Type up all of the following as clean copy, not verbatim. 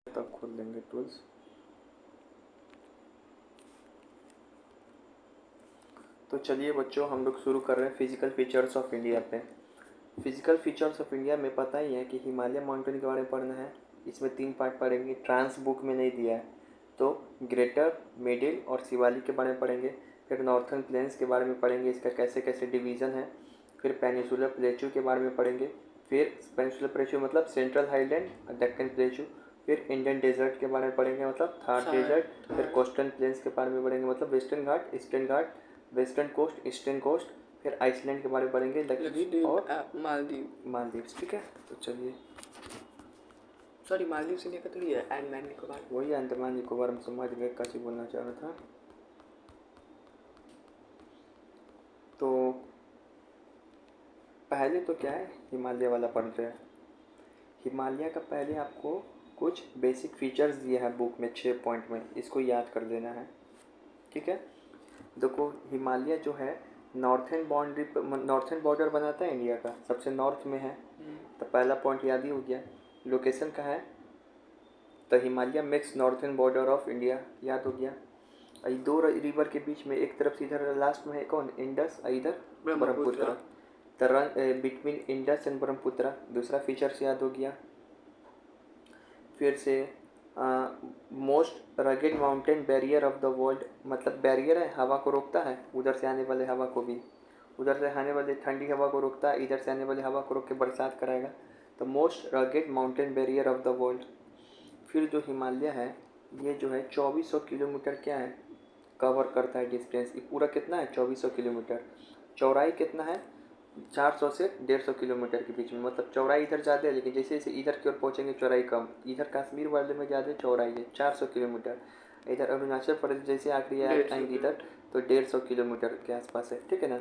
तब खोल लेंगे टूल्स। तो चलिए बच्चों, हम लोग शुरू कर रहे हैं फिजिकल फीचर्स ऑफ इंडिया पे। फिजिकल फीचर्स ऑफ इंडिया में पता ही है कि हिमालय माउंटेन के बारे में पढ़ना है। इसमें 3 पार्ट पढ़ेंगे, ट्रांस बुक में नहीं दिया है। तो ग्रेटर, मिडिल और शिवालिक के बारे में पढ़ेंगे। फिर नॉर्थर्न प्लेन्स के बारे में पढ़ेंगे, इसका कैसे कैसे डिवीज़न है। फिर पेनिनसुलर प्लेटू के बारे में पढ़ेंगे। फिर पेनिनसुलर प्लेटू मतलब सेंट्रल हाईलैंड और डेक्कन प्लेटू। फिर इंडियन डेजर्ट के बारे में पढ़ेंगे, मतलब थार डेजर्ट। फिर कोस्टल प्लेन्स के बारे में पढ़ेंगे, मतलब वेस्टर्न घाट, ईस्टर्न घाट, वेस्टर्न कोस्ट, ईस्टर्न कोस्ट। फिर आइसलैंड के बारे में पढ़ेंगे, लक्षद्वीप और मालदीव। ठीक है, तो चलिए। सॉरी, मालदीव से लेकर थोड़ी है, अंडमान निकोबार। वही अंडमान निकोबार में समझ गए, कैसे बोलना चाह रहा था। तो पहले तो क्या है, हिमालय वाला पढ़ते हैं। हिमालय का पहले आपको कुछ बेसिक फीचर्स दिए हैं बुक में 6 पॉइंट में, इसको याद कर देना है। ठीक है, देखो हिमालय जो है नॉर्थन बाउंड्री पर, नॉर्थन बॉर्डर बनाता है इंडिया का, सबसे नॉर्थ में है। तो पहला पॉइंट याद ही हो गया। लोकेशन कहाँ है, तो Himalaya makes northern border of India, याद हो गया। और 2 रिवर के बीच में, एक तरफ से इधर लास्ट में है कौन, इंडस, और इधर Brahmaputra. The run between Indus and Brahmaputra, दूसरा फीचर्स याद हो गया। फिर से most rugged mountain barrier of the world, मतलब बैरियर है, हवा को रोकता है, उधर से आने वाले हवा को भी, उधर से आने वाले ठंडी हवा को रोकता है, इधर से आने वाली हवा को रोक के बरसात कराएगा। तो most rugged mountain barrier of the world. फिर जो हिमालय है ये जो है 2400 किलोमीटर क्या है, कवर करता है डिस्टेंस। ये पूरा कितना है, 2400 किलोमीटर। चौड़ाई कितना है, 400 से 150 किलोमीटर के बीच में, मतलब चौड़ाई इधर ज़्यादा है, लेकिन जैसे जैसे इधर की ओर पहुँचेंगे चौड़ाई कम। इधर कश्मीर वाले में ज़्यादा चौड़ाई है, 400 किलोमीटर। इधर अरुणाचल प्रदेश जैसे आखिरी आएंगे इधर, तो 150 किलोमीटर के आसपास है। ठीक है ना।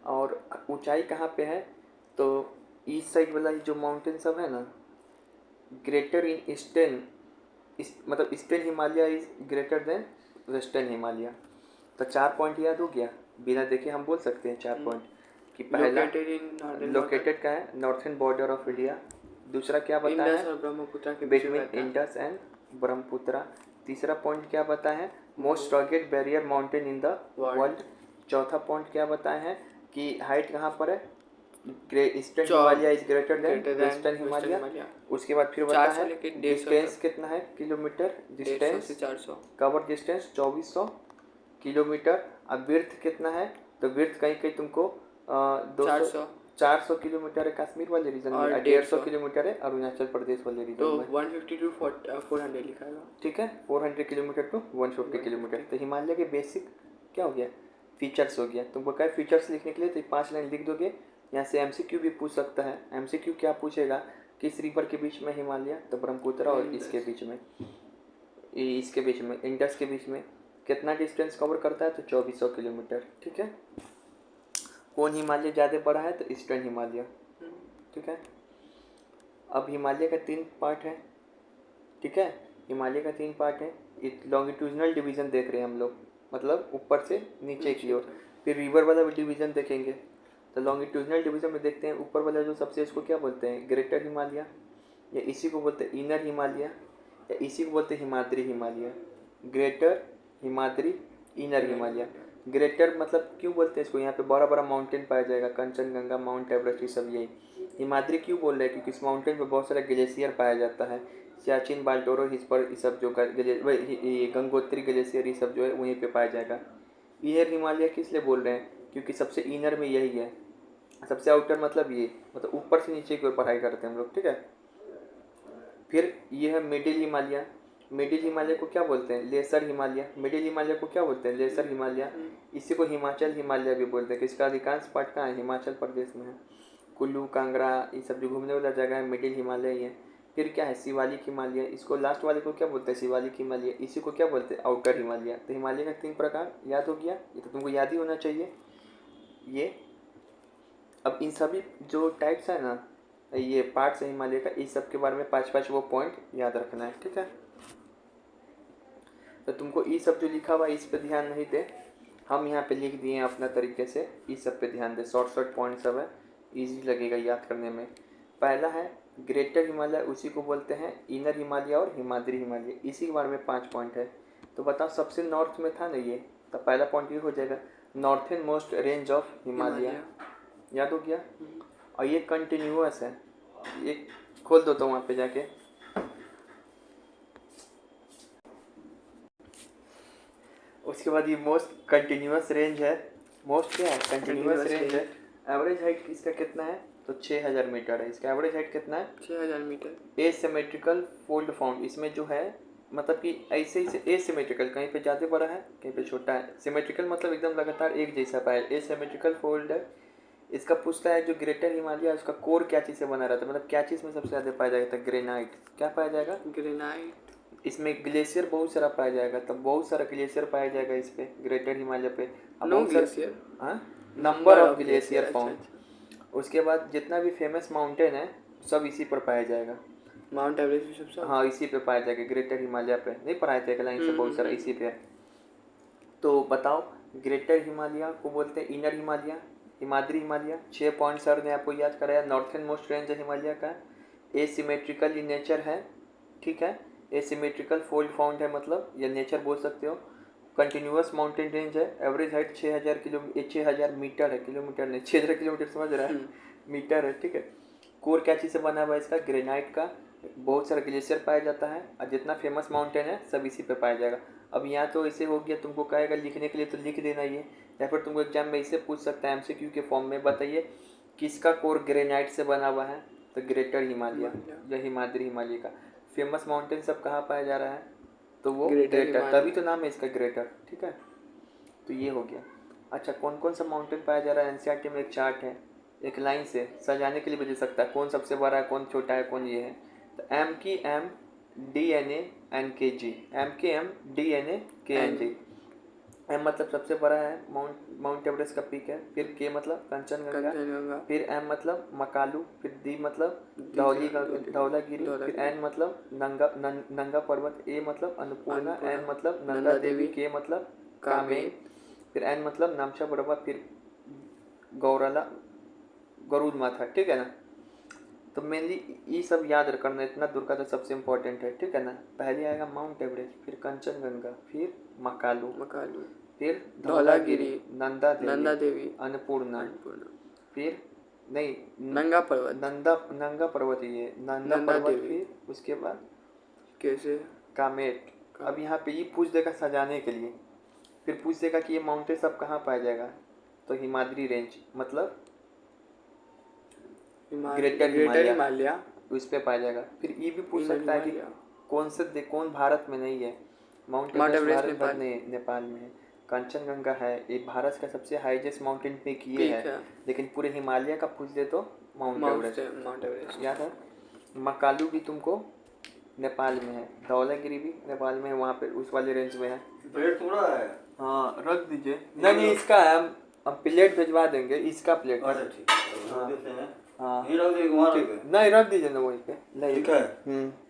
और ऊंचाई कहाँ पे है, तो ईस्ट साइड वाला जो माउंटेन सब है ना, ग्रेटर इन ईस्टर्न, मतलब eastern Himalaya is greater than western Himalaya. तो 4 पॉइंट याद हो गया, बिना देखे हम बोल सकते हैं 4 पॉइंट। कि पहला लोकेटेड का है नॉर्थन बॉर्डर ऑफ इंडिया। दूसरा क्या बताया है, बिटवीन इंडस एंड ब्रह्मपुत्र। तीसरा पॉइंट क्या बताया है, most rocket barrier mountain in the world. चौथा पॉइंट क्या बताया है कि हाइट कहाँ पर है, eastern Himalaya is greater than western Himalaya. उसके बाद फिर बताया है डिस्टेंस कितना है, kilometre distance, cover distance 2400 kilometre. अब विर्थ कितना है, तो विर्थ कहीं कहीं तुमको 400 किलोमीटर है कश्मीर वाले रीजन में, 150 किलोमीटर है अरुणाचल प्रदेश वाले रीजन में। 150 to 400 लिखा है। ठीक है, 400 किलोमीटर टू 150 किलोमीटर। तो हिमालय के बेसिक क्या हो गया, फीचर्स हो गया। तुमको क्या फीचर्स लिखने के लिए तो 5 लाइन लिख दोगे। यहाँ से एमसीक्यू भी पूछ सकता है। एमसीक्यू क्या पूछेगा, किस रिवर के बीच में हिमालय, तो ब्रह्मपुत्र और इसके बीच में, इसके बीच में इंडस के बीच में कितना डिस्टेंस कवर करता है, तो 2400 किलोमीटर। ठीक है, कौन हिमालय ज़्यादा बड़ा है, तो ईस्टर्न हिमालय। ठीक है, अब हिमालय का 3 पार्ट है। ठीक है, हिमालय का 3 पार्ट है। लॉन्गिट्यूजनल डिवीज़न देख रहे हैं हम लोग, मतलब ऊपर से नीचे की ओर। फिर रिवर वाला भी डिवीज़न देखेंगे। तो लॉन्गिट्यूजनल डिवीज़न में देखते हैं, ऊपर वाला जो सबसे, इसको क्या बोलते हैं, ग्रेटर हिमालय, या इसी को बोलते हैं इनर हिमालय, या इसी को बोलते हैं Himadri Himalaya. Greater, Himadri, inner Himalaya. Greater मतलब क्यों बोलते हैं इसको, यहाँ पे बड़ा बड़ा माउंटेन पाया जाएगा, कंचनजंगा, माउंट एवरेस्ट, ये सब यही। हिमाद्री क्यों बोल रहे हैं, क्योंकि इस माउंटेन पे बहुत सारा ग्लेशियर पाया जाता है। सियाचिन, बाल्टोरो, इस पर, ये सब जो गंगोत्री ग्लेशियर, ये सब जो है वहीं पे पाया जाएगा। इनर हिमालय किस लिए बोल रहे हैं, क्योंकि सबसे इनर में यही है, सबसे आउटर मतलब ये, मतलब ऊपर से नीचे की ओर पढ़ाई करते हैं हम लोग। ठीक है, फिर ये है मिडिल हिमालय। मिडिल हिमालय को क्या बोलते हैं, लेसर हिमालय। मिडिल हिमालय को क्या बोलते हैं, लेसर हिमालय। इसी को हिमाचल हिमालय भी बोलते हैं, कि इसका अधिकांश पार्ट कहाँ है, हिमाचल प्रदेश में है। कुल्लू, कांगड़ा, ये सब जो घूमने वाला जगह है मिडिल हिमालय ही है। फिर क्या है, शिवालिक हिमालय, इसको लास्ट वाले को क्या बोलते हैं, शिवालिक हिमालय। इसी को क्या बोलते हैं, आउटर हिमालय। तो हिमालय का 3 प्रकार याद हो गया, ये तो तुमको याद ही होना चाहिए ये। अब इन सभी जो टाइप्स है ना, ये पार्ट्स है हिमालय का, इस सब के बारे में 5-5 वो पॉइंट याद रखना है। ठीक है, तो तुमको ये सब जो लिखा हुआ है इस पे ध्यान नहीं दे, हम यहाँ पे लिख दिए हैं अपना तरीके से, इस सब पे ध्यान दे। शॉर्ट शॉर्ट पॉइंट सब है, ईजी लगेगा याद करने में। पहला है ग्रेटर हिमालय उसी को बोलते हैं इनर हिमालय और हिमाद्री हिमालय। इसी के बारे में 5 पॉइंट है। तो बताओ सबसे नॉर्थ में था ना ये, तो पहला पॉइंट ये हो जाएगा northern most range of Himalaya. याद हो गया। और ये कंटिन्यूअस है, ये खोल दो तो वहाँ पे जाके। उसके बाद ये मोस्ट कंटिन्यूअस रेंज है। मोस्ट क्या है? कंटिन्यूअस रेंज है। एवरेज हाइट इसका कितना है? तो 6000 मीटर है। इसका एवरेज हाइट कितना है? 6000 मीटर। एसिमेट्रिकल फोल्ड फाउंड, इसमें जो है मतलब कि ऐसे ही से एसिमेट्रिकल, कहीं पे ज़्यादा बड़ा है कहीं पे छोटा है। सिमेट्रिकल मतलब एकदम लगातार एक जैसा पाया। एसिमेट्रिकल फोल्ड है। इसका पूछता है जो ग्रेटर हिमालय उसका कोर क्या चीज़ से बना रहता है, मतलब क्या चीज़ में सबसे ज़्यादा पाया जाएगा? ग्रेनाइट। क्या पाया जाएगा? ग्रेनाइट। इसमें ग्लेशियर बहुत सारा पाया जाएगा, तब बहुत सारा ग्लेशियर पाया जाएगा इस पे ग्रेटर हिमालय पे। अब नो बहुत सारे ग्लेशियर। नंबर ऑफ ग्लेशियर अच्छा, फाउंड। उसके बाद जितना भी फेमस माउंटेन है सब इसी पर पाया जाएगा। माउंट एवरेस्ट भी सबसे। हाँ इसी पे पाया जाएगा, ग्रेटर हिमालय पे नहीं पढ़ाए थे लाइन से बहुत सारा इसी पे है। तो बताओ ग्रेटर हिमालय को बोलते हैं inner Himalaya, Himadri Himalaya. 6 point sir ने आपको याद कराया। नॉर्थन मोस्ट रेंज है हिमालय का, एसिमेट्रिकल इन नेचर है, ठीक है। एसिमेट्रिकल फोल्ड फाउंड है, मतलब या नेचर बोल सकते हो। कंटिन्यूअस माउंटेन रेंज है। एवरेज हाइट 6000 मीटर है, किलोमीटर नहीं, 6000 किलोमीटर समझ रहा है, मीटर है, ठीक है। कोर क्या चीज़ से बना हुआ है इसका? ग्रेनाइट का। बहुत सारा ग्लेशियर पाया जाता है और जितना फेमस माउंटेन है सब इसी पे पाया जाएगा। अब यहाँ तो ऐसे हो गया, तुमको कहेगा लिखने के लिए तो लिख देना ये, या फिर तुमको एग्जाम में इसे पूछ सकता है एमसीक्यू के फॉर्म में, बताइए किसका कोर ग्रेनाइट से बना हुआ है? तो ग्रेटर हिमालय या हिमाद्री हिमालय का। फेमस माउंटेन सब कहाँ पाया जा रहा है? तो वो ग्रेटर, तभी तो नाम है इसका ग्रेटर, ठीक है। तो ये हो गया। अच्छा कौन कौन सा माउंटेन पाया जा रहा है? एनसीईआरटी में एक चार्ट है, एक लाइन से सजाने के लिए भी दे सकता है, कौन सबसे बड़ा है, कौन छोटा है, कौन ये है। तो एम की एम, डी एन एन के जी। एम के एम, डी एन के एन जी। एम मतलब सबसे बड़ा है, माउंट एवरेस्ट का पीक है। फिर के मतलब कंचनजंगा। फिर एम मतलब मकालू। फिर डी मतलब धौलागिरी। फिर एन मतलब नंगा पर्वत। ए मतलब अन्नपूर्णा। एन मतलब नंदा देवी। के मतलब कामेंग। फिर एन मतलब नामचा पर्वत। फिर गौरला गरुड़ माथा, ठीक है ना। तो मेनली ये सब याद करना, इतना दूर का तो सबसे इम्पोर्टेंट है, ठीक है ना। पहले आएगा माउंट एवरेस्ट, फिर कंचनजंगा, फिर मकालू, फिर धौलागिरी, नंदा देवी, अन्नपूर्णा, फिर नहीं नंगा पर्वत, नंगा पर्वत, ये नंदा पर्वत। फिर उसके बाद कैसे कामेट। अब यहाँ पे ये पूछ देगा सजाने के लिए, फिर पूछ देगा कि ये माउंटेन सब कहाँ पाया जाएगा? तो हिमाद्री रेंज मतलब ग्रेटर हिमालय उस पे पाया जाएगा। फिर ये भी पूछ सकता है कि कौन भारत में नहीं है? माउंट एवरेस्ट भारत भर नहीं, नेपाल में है। कंचनजंगा है, ये भारत का सबसे हाईएस्ट माउंटेन पीक ये है, लेकिन पूरे हिमालय का पूछ दे तो माउंट एवरेस्ट याद है। मकालू भी तुमको नेपाल में है, धौलागिरी भी नेपाल में है, वहाँ पे उस वाले रेंज में है। प्लेट थोड़ा है। हाँ रख दीजिए। नहीं इसका है, हम प्लेट भिजवा देंगे, इसका प्लेट। अच्छा ठीक है। हाँ ये रख दीजिए, वहाँ रख दे। नहीं रख दीजिए ना वहीं पे। ठीक है।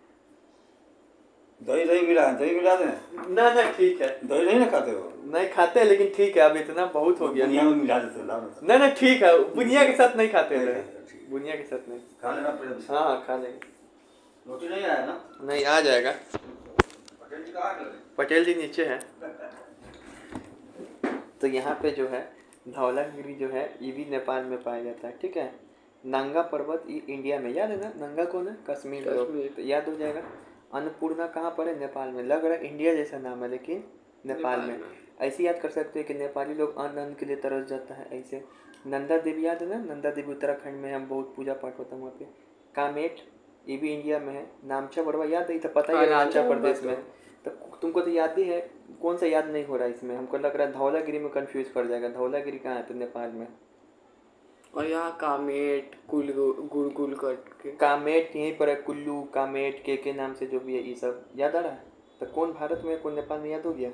दही मिला है, दही मिला दें। ना ठीक है। दही नहीं ना खाते हो? नहीं खाते हैं, लेकिन ठीक है अब इतना बहुत हो गया। बुनिया में मिला देते हैं। नहीं ठीक है, बुनिया के साथ नहीं खाते हैं, बुनिया के साथ नहीं। खा लेना पड़ेगा। हाँ खा लेंगे। रोटी नहीं आया ना? नहीं आ जाएगा। पटेल जी कहाँ गए? पटेल जी नीचे है। तो यहाँ पे जो है धौलागिरी जो है ये भी नेपाल में पाया जाता है, ठीक है। नंगा पर्वत ये इंडिया में, याद है ना। नंगा कौन है? कश्मीर लोग, तो याद हो जाएगा। अन्नपूर्णा कहाँ पर है? नेपाल में। लग रहा है इंडिया जैसा नाम है लेकिन नेपाल में। ऐसे याद कर सकते हैं कि नेपाली लोग अन्न के लिए तरस जाता है ऐसे। नंदा देवी याद है ना, नंदा देवी उत्तराखंड में, हम बहुत पूजा पाठ होता है वहाँ पे। कामेट ये भी इंडिया में है। नामचा बड़वा याद नहीं था, पता ही है अरुणाचल प्रदेश में। तो तुमको तो याद ही है, कौन सा याद नहीं हो रहा है इसमें? हमको लग रहा है धौलागिरी में कंफ्यूज कर जाएगा। धौलागिरी कहाँ है? तो नेपाल में। और यहाँ कामेट गुल करके कामेट यहीं पर है, कुल्लू कामेट के नाम से जो भी है, ये सब याद आ रहा है। तो कौन भारत में कौन नेपाल में, याद हो गया।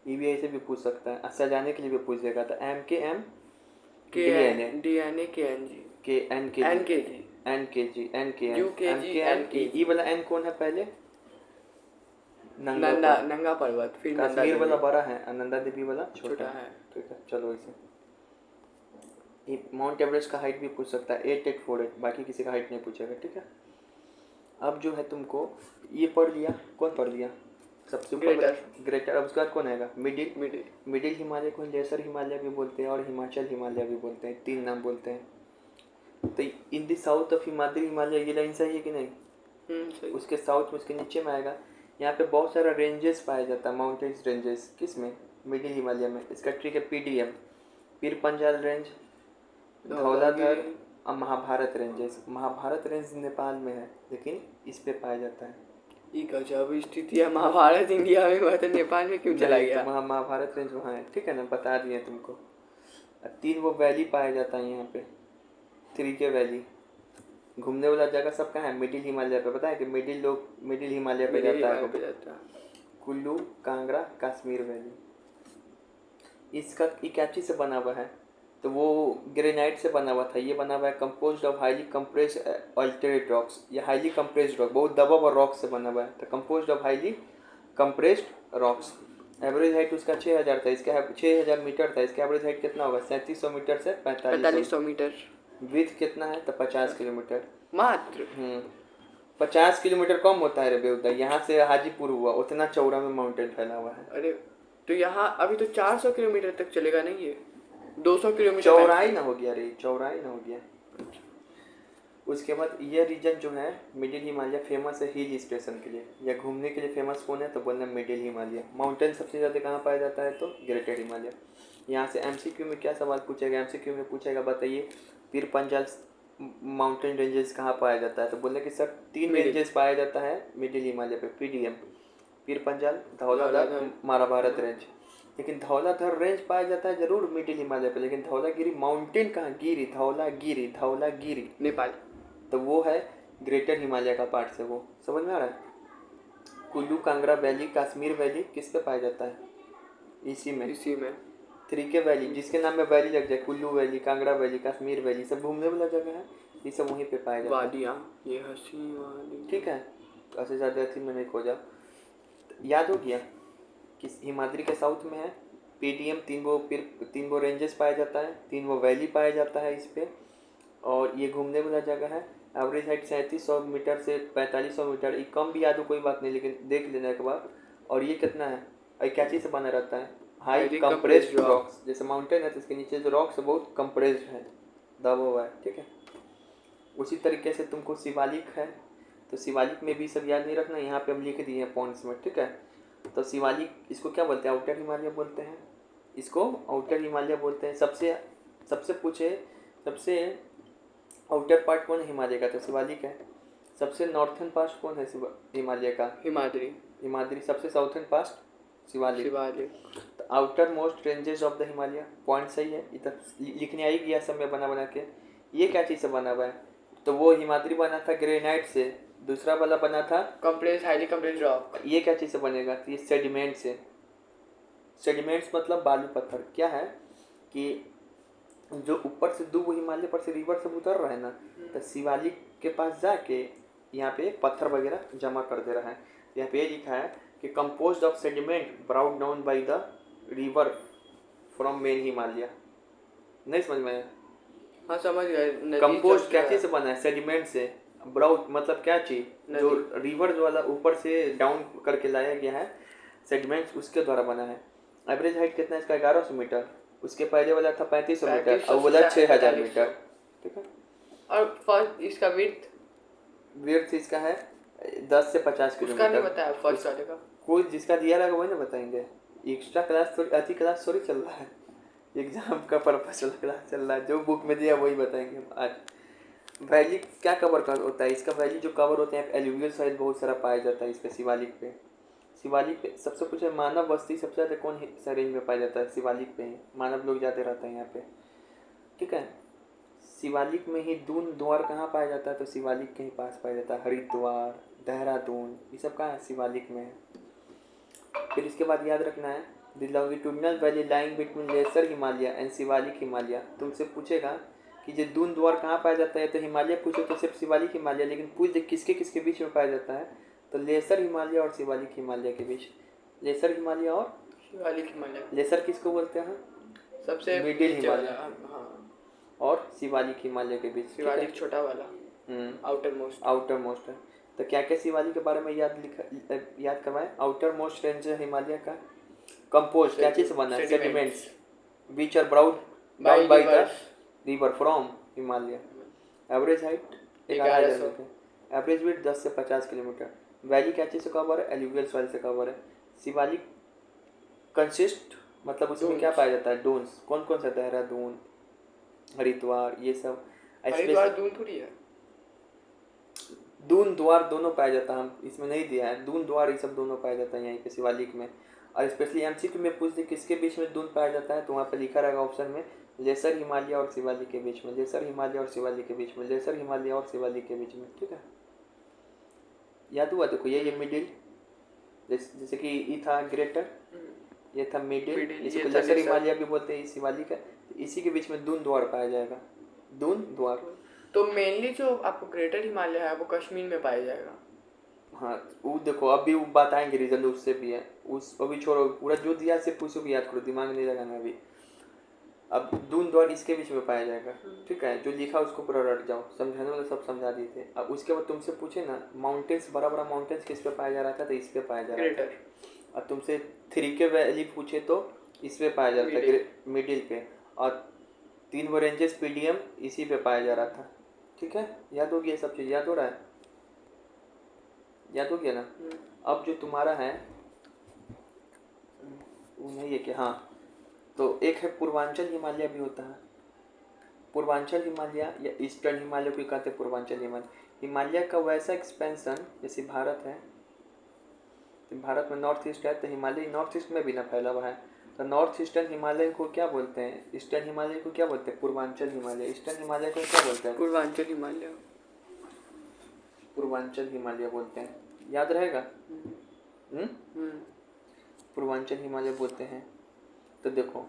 ये भी ऐसे भी पूछ सकता है, सजाने के लिए भी पूछ देगा। तो एम के एम, डी एन ए के एन जी, के एन के जी, एन के जी, एन के एन, ई वाला एन कौन है? पहले नंगा पर्वत, फिर कश्मीर वाला बड़ा है, नंदा देवी वाला छोटा है, ठीक है। चलो इसे माउंट एवरेस्ट का हाइट भी पूछ सकता है, 8848, बाकी किसी का हाइट नहीं पूछेगा, ठीक है। अब जो है तुमको ये पढ़ लिया, कौन पढ़ लिया सबसे ऊपर ग्रेटर। ग्रेटर। अब उसके बाद कौन आएगा मिडिल। मिडिल। मिडिल हिमालय को लेसर हिमालय भी बोलते हैं और हिमाचल हिमालय भी बोलते हैं, 3 नाम बोलते हैं। तो इन the south of Himadri Himalaya, ये लाइन सही है कि नहीं? सही। उसके साउथ में, उसके नीचे में आएगा। यहाँ पे बहुत सारा रेंजेस पाया जाता है, माउंटेन्स रेंजेस। किस में? मिडिल हिमालय में। इसका ट्रिक है पीडीएम, पीर पंजाल रेंज, धौलाधर और महाभारत रेंजेस। महाभारत रेंज नेपाल में है लेकिन इस पे पाया जाता है। ये गजब स्थिति है, महाभारत इंडिया में हुआ तो नेपाल में क्यों चला नहीं, गया? तो महाभारत रेंज वहाँ है, ठीक है ना, बता दिए तुमको। 3 वो वैली पाया जाता है यहाँ पे, 3 के वैली। घूमने वाला जगह सब कहाँ है? मिडिल हिमालय पे। पता है कि मिडिल हिमालय पे जाता है। कुल्लू, कांगड़ा, कश्मीर वैली। इसका क्या चीज़ से बना हुआ है? तो वो ग्रेनाइट से बना हुआ था। ये बना हुआ है composed of highly compressed alternate rocks. ये हाईली कंप्रेस्ड रॉक, बहुत दबा हुआ रॉक से बना हुआ है। तो composed of highly compressed rocks. Average height उसका 6000 था, इसका 6000 मीटर था। इसका एवरेज हाइट कितना होगा? 3700 मीटर से 4500 मीटर। विड्थ कितना है? तो 50 किलोमीटर मात्र। 50 किलोमीटर कम होता है रे बेउदा। यहाँ से हाजीपुर हुआ, उतना चौड़ा में माउंटेन फैला हुआ है। अरे तो यहाँ अभी तो 400 किलोमीटर तक चलेगा नहीं, ये 200 किलोमीटर चौड़ाई ना हो गया रे, चौड़ाई ना हो गया। उसके बाद ये रीजन जो है मिडिल हिमालय फेमस है हिल स्टेशन के लिए, या घूमने के लिए फेमस कौन है? तो बोलना मिडिल हिमालय। माउंटेन सबसे ज़्यादा कहाँ पाया जाता है? तो ग्रेटर हिमालय। यहाँ से एमसीक्यू में क्या सवाल पूछेगा? एमसीक्यू में पूछेगा बताइए पीर पंजाल माउंटेन रेंजेस कहाँ पाया जाता है? तो बोले कि सर 3 रेंजेस पाया जाता है मिडिल हिमालय पे, पीडीएम, पीर पंजाल, धौलाधर, महाभारत रेंज। लेकिन धौलाधर रेंज पाया जाता है जरूर मिडिल हिमालय पे, लेकिन धौलागिरी माउंटेन कहाँ? गिरी, धौलागिरी नेपाल। तो वो है ग्रेटर हिमालय का पार्ट से। वो समझ में आ रहा है? कुल्लू, कांगड़ा वैली, कश्मीर वैली किस पे पाया जाता है? इसी में 3 के वैली, जिसके नाम में वैली लग जाए, Kullu valley, Kangra valley, Kashmir valley, सब घूमने वाला जगह है। ये सब वहीं पे पाया जाता है। वादियाँ, ये हसी वादी, ठीक है, ऐसे ज़्यादा अथी में नहीं खोजा। याद हो गया कि हिमाद्री के साउथ में है पीडीएम, 3 वो रेंजेस पाया जाता है, 3 वो वैली पाया जाता है इस पे। और ये घूमने वाला जगह है। एवरेज हाइट 3700 मीटर से 4500 मीटर। ये कम भी याद हो कोई बात नहीं, लेकिन देख लेना एक बार। और ये कितना है? और क्या चीज़ से बना रहता है? High compressed rocks. जैसे माउंटेन है तो इसके नीचे जो रॉक्स है बहुत कंप्रेस्ड है, दबा हुआ है, ठीक है। उसी तरीके से तुमको शिवालिक है, तो शिवालिक में भी सब याद नहीं रखना, यहाँ पे हम लिख दिए हैं पॉइंट्स में, ठीक है। तो शिवालिक, इसको क्या बोलते हैं? आउटर हिमालय बोलते हैं, इसको आउटर हिमालय बोलते हैं। सबसे आउटर पार्ट कौन है हिमालय का? तो शिवालिक है। सबसे नॉर्थन पार्ट कौन है हिमालय का? हिमाद्री। सबसे साउथर्न पार्ट शिवालिक। तो outermost ranges of the Himalaya, point सही है। इधर लिखने आई गया सब में बना के। ये क्या चीज़ से बना हुआ है? तो वो हिमाद्री बना था ग्रेनाइट से, दूसरा वाला बना था हाईली कंप्रेस्ड रॉक। ये क्या चीज़ से बनेगा? तो ये सेडिमेंट से। सेडिमेंट्स मतलब बालू पत्थर। क्या है कि जो ऊपर से वो हिमालय पर से रिवर से उतर रहा है ना, तो शिवालिक के पास जाके यहाँ पे पत्थर वगैरह जमा कर दे रहा है। यहाँ पे ये लिखा है कि composed of sediment brought down by the river from main Himalaya. नहीं समझ में आया? हाँ समझ गए। कंपोस्ट क्या चीज़ से बना है? सेडिमेंट से। ब्राउट मतलब क्या चीज़? जो रिवर जो वाला ऊपर से डाउन करके लाया गया है, सेडिमेंट्स उसके द्वारा बना है। एवरेज हाइट कितना है इसका? 1100 मीटर। उसके पहले वाला था 3500 मीटर और बोला 6000 मीटर, ठीक है। और फर्स्ट इसका विड्थ इसका है 10 से 50 किलोमीटर। उसका नहीं बताया फर्स्ट वाले का? कोई जिसका दिया रहेगा वही ना बताएंगे। एक्स्ट्रा क्लास थोड़ी, अति क्लास थोड़ी चल रहा है, एग्जाम का पर्पस क्लास चल रहा है। जो बुक में दिया वही बताएंगे हम आज। वैली क्या कवर कर होता है? इसका वैली जो कवर होते हैं एलुवियल साइड बहुत सारा पाया जाता है इस पे। शिवालिक पे सबसे कुछ है। मानव बस्ती सबसे ज़्यादा कौन सा रेंज में पाया जाता है? शिवालिक पे ही मानव लोग ज़्यादा रहते हैं यहाँ पे, ठीक है। शिवालिक में ही दून द्वार कहाँ पाया जाता है? तो शिवालिक के ही पास पाया जाता है। हरिद्वार, देहरादून, ये सब कहाँ है? शिवालिक में है। फिर इसके बाद याद रखना है the longitudinal valley lying between lesser Himalaya and Shivalik Himalaya. तुमसे पूछेगा कि ये दून द्वार कहाँ पाया जाता है? तो हिमालय पूछो तो सिर्फ शिवालिक हिमालय, लेकिन पूछ दे किसके किसके बीच में पाया जाता है? तो लेसर हिमालय और शिवालिक हिमालय के बीच। लेसर हिमालय और शिवालिक हिमालय। लेसर किसको बोलते हैं? सबसे मिडिल हिमालय। हाँ। और शिवालिक हिमालय के बीच। शिवालिक छोटा वाला, आउटर मोस्ट है। तो क्या क्या शिवालिक के बारे में याद करवाएं। आउटर मोस्ट रेंज हिमालय का कंपोज क्या चीज़ से बना है, sediments which are brought down by the river from Himalaya. Average height 11,000 metre, average weight 10 से 50 किलोमीटर। वैली क्या चीज़ से कवर है, एल्यूवियल सॉइल से कवर है। शिवालिक कंसिस्ट मतलब उसमें क्या पाया जाता है, डून्स। कौन कौन सा, देहरादून, हरिद्वार, ये सब। हरिद्वार दून थोड़ी है, दून द्वार दोनों पाया जाता है, हम इसमें नहीं दिया है। दून द्वार ये सब दोनों पाया जाता है यहीं पे शिवालिक में। और स्पेशली एमसीक्यू में पूछ दे किसके बीच में दून पाया जाता है, तो वहाँ पे लिखा रहेगा ऑप्शन में लेसर हिमालय और शिवालिक के बीच में, लेसर हिमालय और शिवालिक के बीच में, लेसर हिमालय और शिवालिक के बीच में। ठीक है, याद हुआ। देखो ये मिडिल, जैसे कि ई था ग्रेटर, ये था मिडिल, इसको लेसर हिमालय भी बोलते हैं शिवालिक है। इसी के बीच में दून द्वार पाया जाएगा, दून द्वार। तो मेनली जो आपको ग्रेटर हिमालय है वो कश्मीर में पाया जाएगा। हाँ वो देखो अभी वो बताएंगे रीजन, उससे भी है। उस अभी छोड़ो, पूरा जो दिया से पूछो भी याद करो, दिमाग नहीं लगाना अभी। अब दून द्वार इसके बीच में पाया जाएगा। ठीक है, जो लिखा उसको पूरा रट जाओ, समझाने वाले सब समझा दिए थे। अब उसके बाद तुमसे पूछे ना माउंटेन्स, बड़ा बड़ा माउंटेन्स किस पे पाया जा रहा था, तो इस पे पाया जा रहा था। और तुमसे 3 के वैली पूछे तो इस पे पाया जा रहा था, मिडिल पे। और 3 वो रेंजेस पीडीएम इसी पे पाया जा रहा था। ठीक है, याद हो गया, सब चीज़ याद हो रहा है, याद हो गया ना। अब जो तुम्हारा है वो नहीं है कि हाँ, तो एक है पूर्वांचल हिमालय भी होता है। पूर्वांचल हिमालय या ईस्टर्न हिमालय को कहते हैं पूर्वांचल हिमालय। हिमालय का वैसा एक्सपेंशन जैसे भारत है, तो भारत में नॉर्थ ईस्ट है, तो हिमालय नॉर्थ ईस्ट में भी ना फैला हुआ है। तो नॉर्थ ईस्टर्न हिमालय को क्या बोलते हैं, ईस्टर्न हिमालय को क्या बोलते हैं, पूर्वांचल हिमालय। ईस्टर्न हिमालय को क्या बोलते हैं, पूर्वांचल हिमालय, पूर्वांचल हिमालय बोलते हैं। याद रहेगा। पूर्वांचल हिमालय बोलते हैं। तो देखो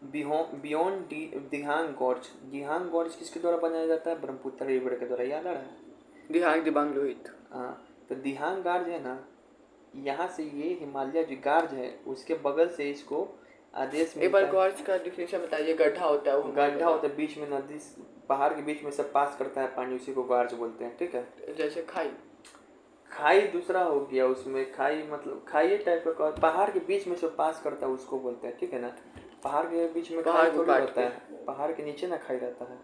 बियॉन्ड दिहांग गॉर्ज, दिहांग गॉर्ज किसके द्वारा बनाया जाता है, ब्रह्मपुत्र रिवर के द्वारा। याद आ रहा है, दिहांग दिबांग लोहित। हाँ, तो दिहांग गार्ज है ना, यहाँ से ये हिमालय जो गार्ज है उसके बगल से इसको आदेश एक बार गॉर्ज का डिफिनेशन बताइए। गड्ढा होता है, वो गड्ढा होता है बीच में, नदी पहाड़ के बीच में से पास करता है पानी, उसी को गार्ज बोलते हैं। ठीक है, जैसे खाई, खाई दूसरा हो गया, उसमें खाई मतलब खाई टाइप का, पहाड़ के बीच में से पास करता है उसको बोलते हैं। ठीक है ना, पहाड़ के बीच में खाई थोड़ी होता है, पहाड़ के नीचे ना खाई रहता है।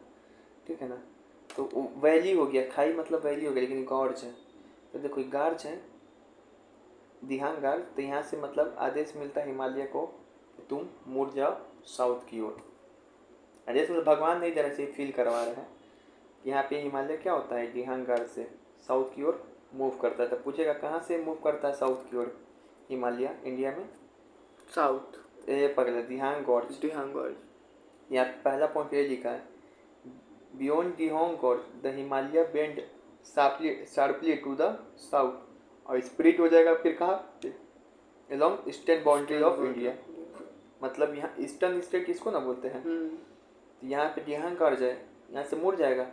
ठीक है ना, तो वैली हो गया, खाई मतलब वैली हो गया, लेकिन गॉर्ज है। तो देखो गार्ज है, दिहांग गार्ज, तो यहाँ से मतलब आदेश मिलता है हिमालय को तुम मुड़ जाओ साउथ की ओर। आदेश मतलब भगवान नहीं दे रहे, से फील करवा रहे हैं। यहाँ पे हिमालय क्या होता है, दिहांग गार्ज से साउथ की ओर मूव करता है। तो पूछेगा कहाँ से मूव करता है साउथ की ओर हिमालय, इंडिया में साउथ, ये पगला दिहांग गॉर्ज। दिहांग गॉर्ज, यहाँ पहला पॉइंट ये लिखा है, beyond Dihang gorge the Himalaya bend sharply to the south. और स्प्लिट हो जाएगा फिर कहाँ, along eastern boundary of India. मतलब यहाँ ईस्टर्न स्टेट किसको ना बोलते हैं। तो यहाँ पे दिहांग गॉर्ज है, यहाँ से मुड़ जाएगा,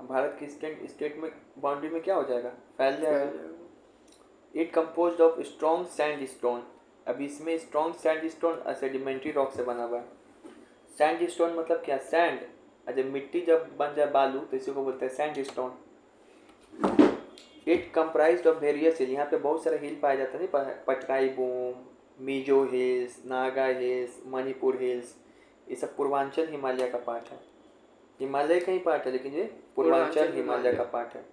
भारत की स्टेट में बाउंड्री में क्या हो जाएगा, फैल जाएगा। It composed of strong sand stone. अब इसमें strong sand stone sedimentary rock से बना हुआ है। सैंड स्टोन मतलब क्या, सैंड, जब मिट्टी जब बन जाए बालू तो इसी को बोलते हैं sandstone. It comprised of various hill, यहाँ पे बहुत सारे हिल पाया जाता है, Patkai Bum, Mizo hills, Naga hills, Manipur hills, ये सब पूर्वांचल हिमालय का पार्ट है। हिमालय का ही पार्ट है, लेकिन ये पूर्वांचल हिमालय का पार्ट है।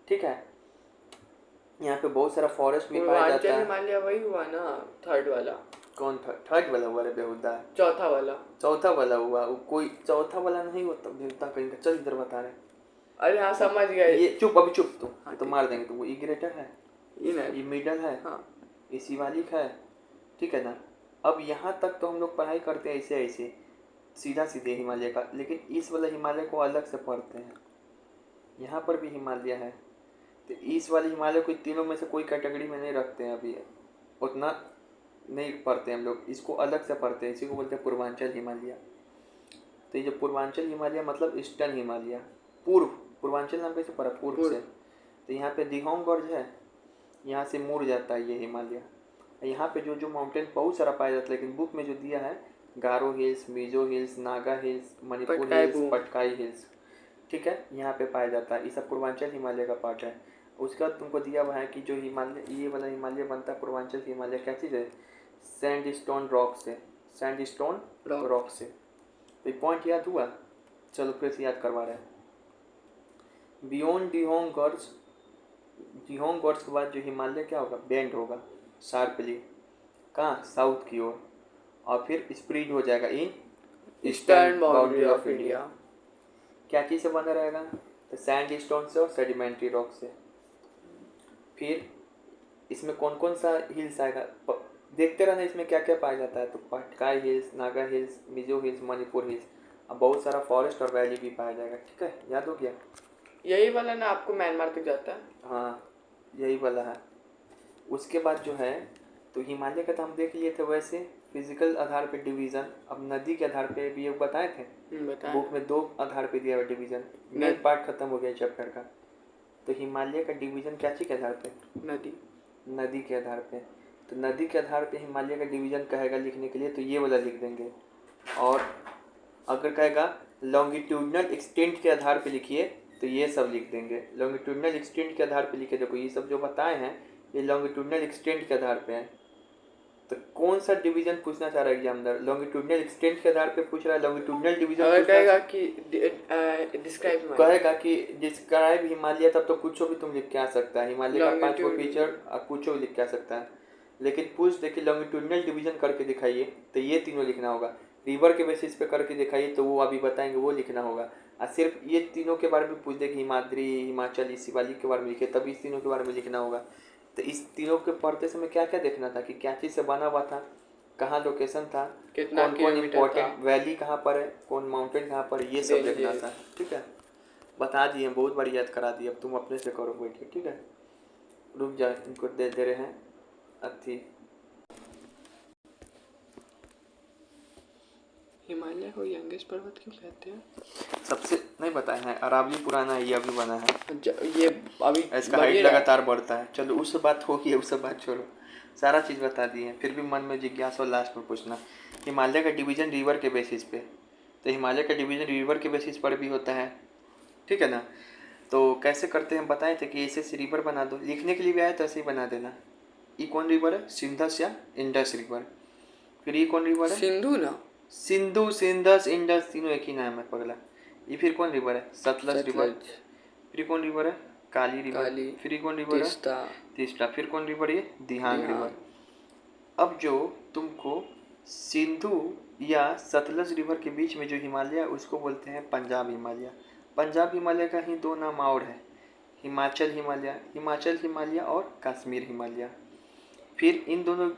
ठीक है, यहाँ पे बहुत सारा फॉरेस्ट भी पाया जाता है। हिमालय वही हुआ ना, थर्ड वाला। कौन था, थर्ड वाला हुआ रे बेहुदा, चौथा वाला, चौथा वाला हुआ। वो कोई चौथा वाला नहीं होता, बेहुदा कहीं का। चल इधर बता रहे। अरे हाँ समझ गए, ये चुप, अभी चुप तो, हाँ, तो मार देंगे। तो वो ई ग्रेटर है, ये मिडल है, हाँ, ये शिवालिक है। ठीक है ना, अब यहाँ तक तो हम लोग पढ़ाई करते हैं ऐसे ऐसे सीधा सीधे हिमालय का, लेकिन इस वाले हिमालय को अलग से पढ़ते हैं। यहाँ पर भी हिमालय है, तो इस वाले हिमालय को तीनों में से कोई कैटेगरी में नहीं रखते हैं, अभी उतना नहीं पढ़ते हम लोग, इसको अलग से पढ़ते हैं। इसी को बोलते हैं पूर्वांचल हिमालय। तो ये जो पूर्वांचल हिमालय मतलब ईस्टर्न हिमालय, पूर्व, पूर्वांचल नाम कैसे पड़ा, पूर्व से। तो यहाँ पे दिहांग गॉर्ज है, यहाँ से मुड़ जाता है ये हिमालय। यहाँ पे जो जो माउंटेन बहुत सारा पाया जाता है, लेकिन बुक में जो दिया है Garo hills, Mizo hills, Naga hills, Manipur hills, Patkai hills. ठीक है, यहाँ पे पाया जाता है। ये सब पूर्वांचल हिमालय का पार्ट है। उसके बाद तुमको दिया हुआ है कि जो हिमालय, ये वाला हिमालय बनता है पूर्वांचल हिमालय क्या चीज़ है? सैंडस्टोन रॉक से, सैंडस्टोन रॉक से। तो ये पॉइंट याद हुआ? चलो फिर से याद करवा रहे हैं। बियॉन्ड डिहोंग गॉर्ज, डिहोंग गॉर्ज के बाद जो हिमालय क्या होगा? बेंड होगा शार्पली, कहाँ? साउथ की ओर, और फिर स्प्रेड हो जाएगा in eastern boundary of India. क्या चीज़ से बना रहेगा? तो सैंडस्टोन से और सेडिमेंट्री रॉक से। फिर इसमें कौन कौन सा हिल्स आएगा? देखते रहना इसमें क्या क्या पाया जाता है। तो Patkai hills, Naga hills, Mizo hills, Manipur hills, अब बहुत सारा फॉरेस्ट और वैली भी पाया जाएगा। ठीक है, याद हो गया? यही वाला ना आपको म्यांमार तक जाता है? हाँ, यही वाला है। उसके बाद जो है, तो हिमालय का तो हम देख लिए थे वैसे फिजिकल आधार पे डिवीज़न। अब नदी के आधार पे भी ये बताए थे बताएं। बुक में, 2 आधार पे दिया हुआ डिवीज़न। मेन पार्ट खत्म हो गया चैप्टर का। तो हिमालय का डिवीज़न क्या चीज़ के आधार पे? नदी, नदी के आधार पे। तो नदी के आधार पे हिमालय का डिवीज़न कहेगा लिखने के लिए, तो ये वाला लिख देंगे। और अगर कहेगा लॉन्गिट्यूडनल एक्सटेंट के आधार पे लिखिए, तो ये सब लिख देंगे। लॉन्गिट्यूडनल एक्सटेंट के आधार पे लिखे। देखो ये सब जो बताए हैं ये लॉन्गिट्यूडनल एक्सटेंट के आधार पे है। तो कौन सा डिवीजन पूछना चाह रहा है एग्जामिनर? लॉन्गिट्यूडनल एक्सटेंट के आधार पे पूछ रहा है, लॉन्गिट्यूडनल डिवीजन अगर कहेगा कि डिस्क्राइब कहेगा कि डिस्क्राइब हिमालय, तब तो कुछ भी तुम लिख के आ सकता है। हिमालय का 5 फीचर कुछ भी लिख के आ सकता है। लेकिन पूछ देखिए लॉन्गिट्यूडनल डिवीजन करके दिखाइए, तो ये तीनों लिखना होगा। रिवर के बेसिस पे करके दिखाइए, तो वो अभी बताएंगे, वो लिखना होगा। और सिर्फ ये तीनों के बारे में पूछ दे कि हिमाद्री, हिमाचल, इसी वाली के बारे में लिखे, तब इस तीनों के बारे में लिखना होगा। तो इस तीनों के पढ़ते समय क्या क्या देखना था कि क्या चीज़ से बना हुआ था, कहाँ लोकेशन था, कितना कौन किलोमीटर इम्पोर्टेंट वैली कहाँ पर है, कौन माउंटेन कहाँ पर, ये सब देखना था। ठीक है, बता दिए, बहुत बार याद करा दिए। अब तुम अपने से करो बैठ के। ठीक है, रुक जा, इनको दे रहे हैं अथी। हिमालय को यंगेस्ट पर्वत क्यों कहते हैं? सबसे नहीं बताए हैं, अरावली पुराना है, ये अभी बना है। ये अभी इसका हाइट लगातार बढ़ता है। चलो उस बात होगी, उस बात छोड़ो, सारा चीज़ बता दिए हैं। फिर भी मन में जिज्ञासा और लास्ट में पूछना, हिमालय का डिवीज़न रिवर के बेसिस पे। तो हिमालय का डिवीज़न रिवर के बेसिस पर भी होता है। ठीक है ना? तो कैसे करते हैं बताए थे कि ऐसे रिवर बना दो, लिखने के लिए भी आए तो ऐसे ही बना देना। ये कौन रिवर है? सिंधस या इंडस रिवर। फिर ये कौन रिवर है? सिंधु ना, सिंधु, सिंधस, इंडस तीनों एक ही नाम है पगला। ये फिर कौन रिवर है? सतलज रिवर। फिर कौन रिवर है? काली रिवर। फिर कौन रिवर है? तीस्ता। फिर कौन रिवर? ये दिहांग रिवर। अब जो तुमको सिंधु या सतलज रिवर के बीच में जो हिमालय है उसको बोलते हैं पंजाब हिमालय। पंजाब हिमालय का ही 2 नाम और है, हिमाचल हिमालय, हिमाचल हिमालय और कश्मीर हिमालय। फिर इन दोनों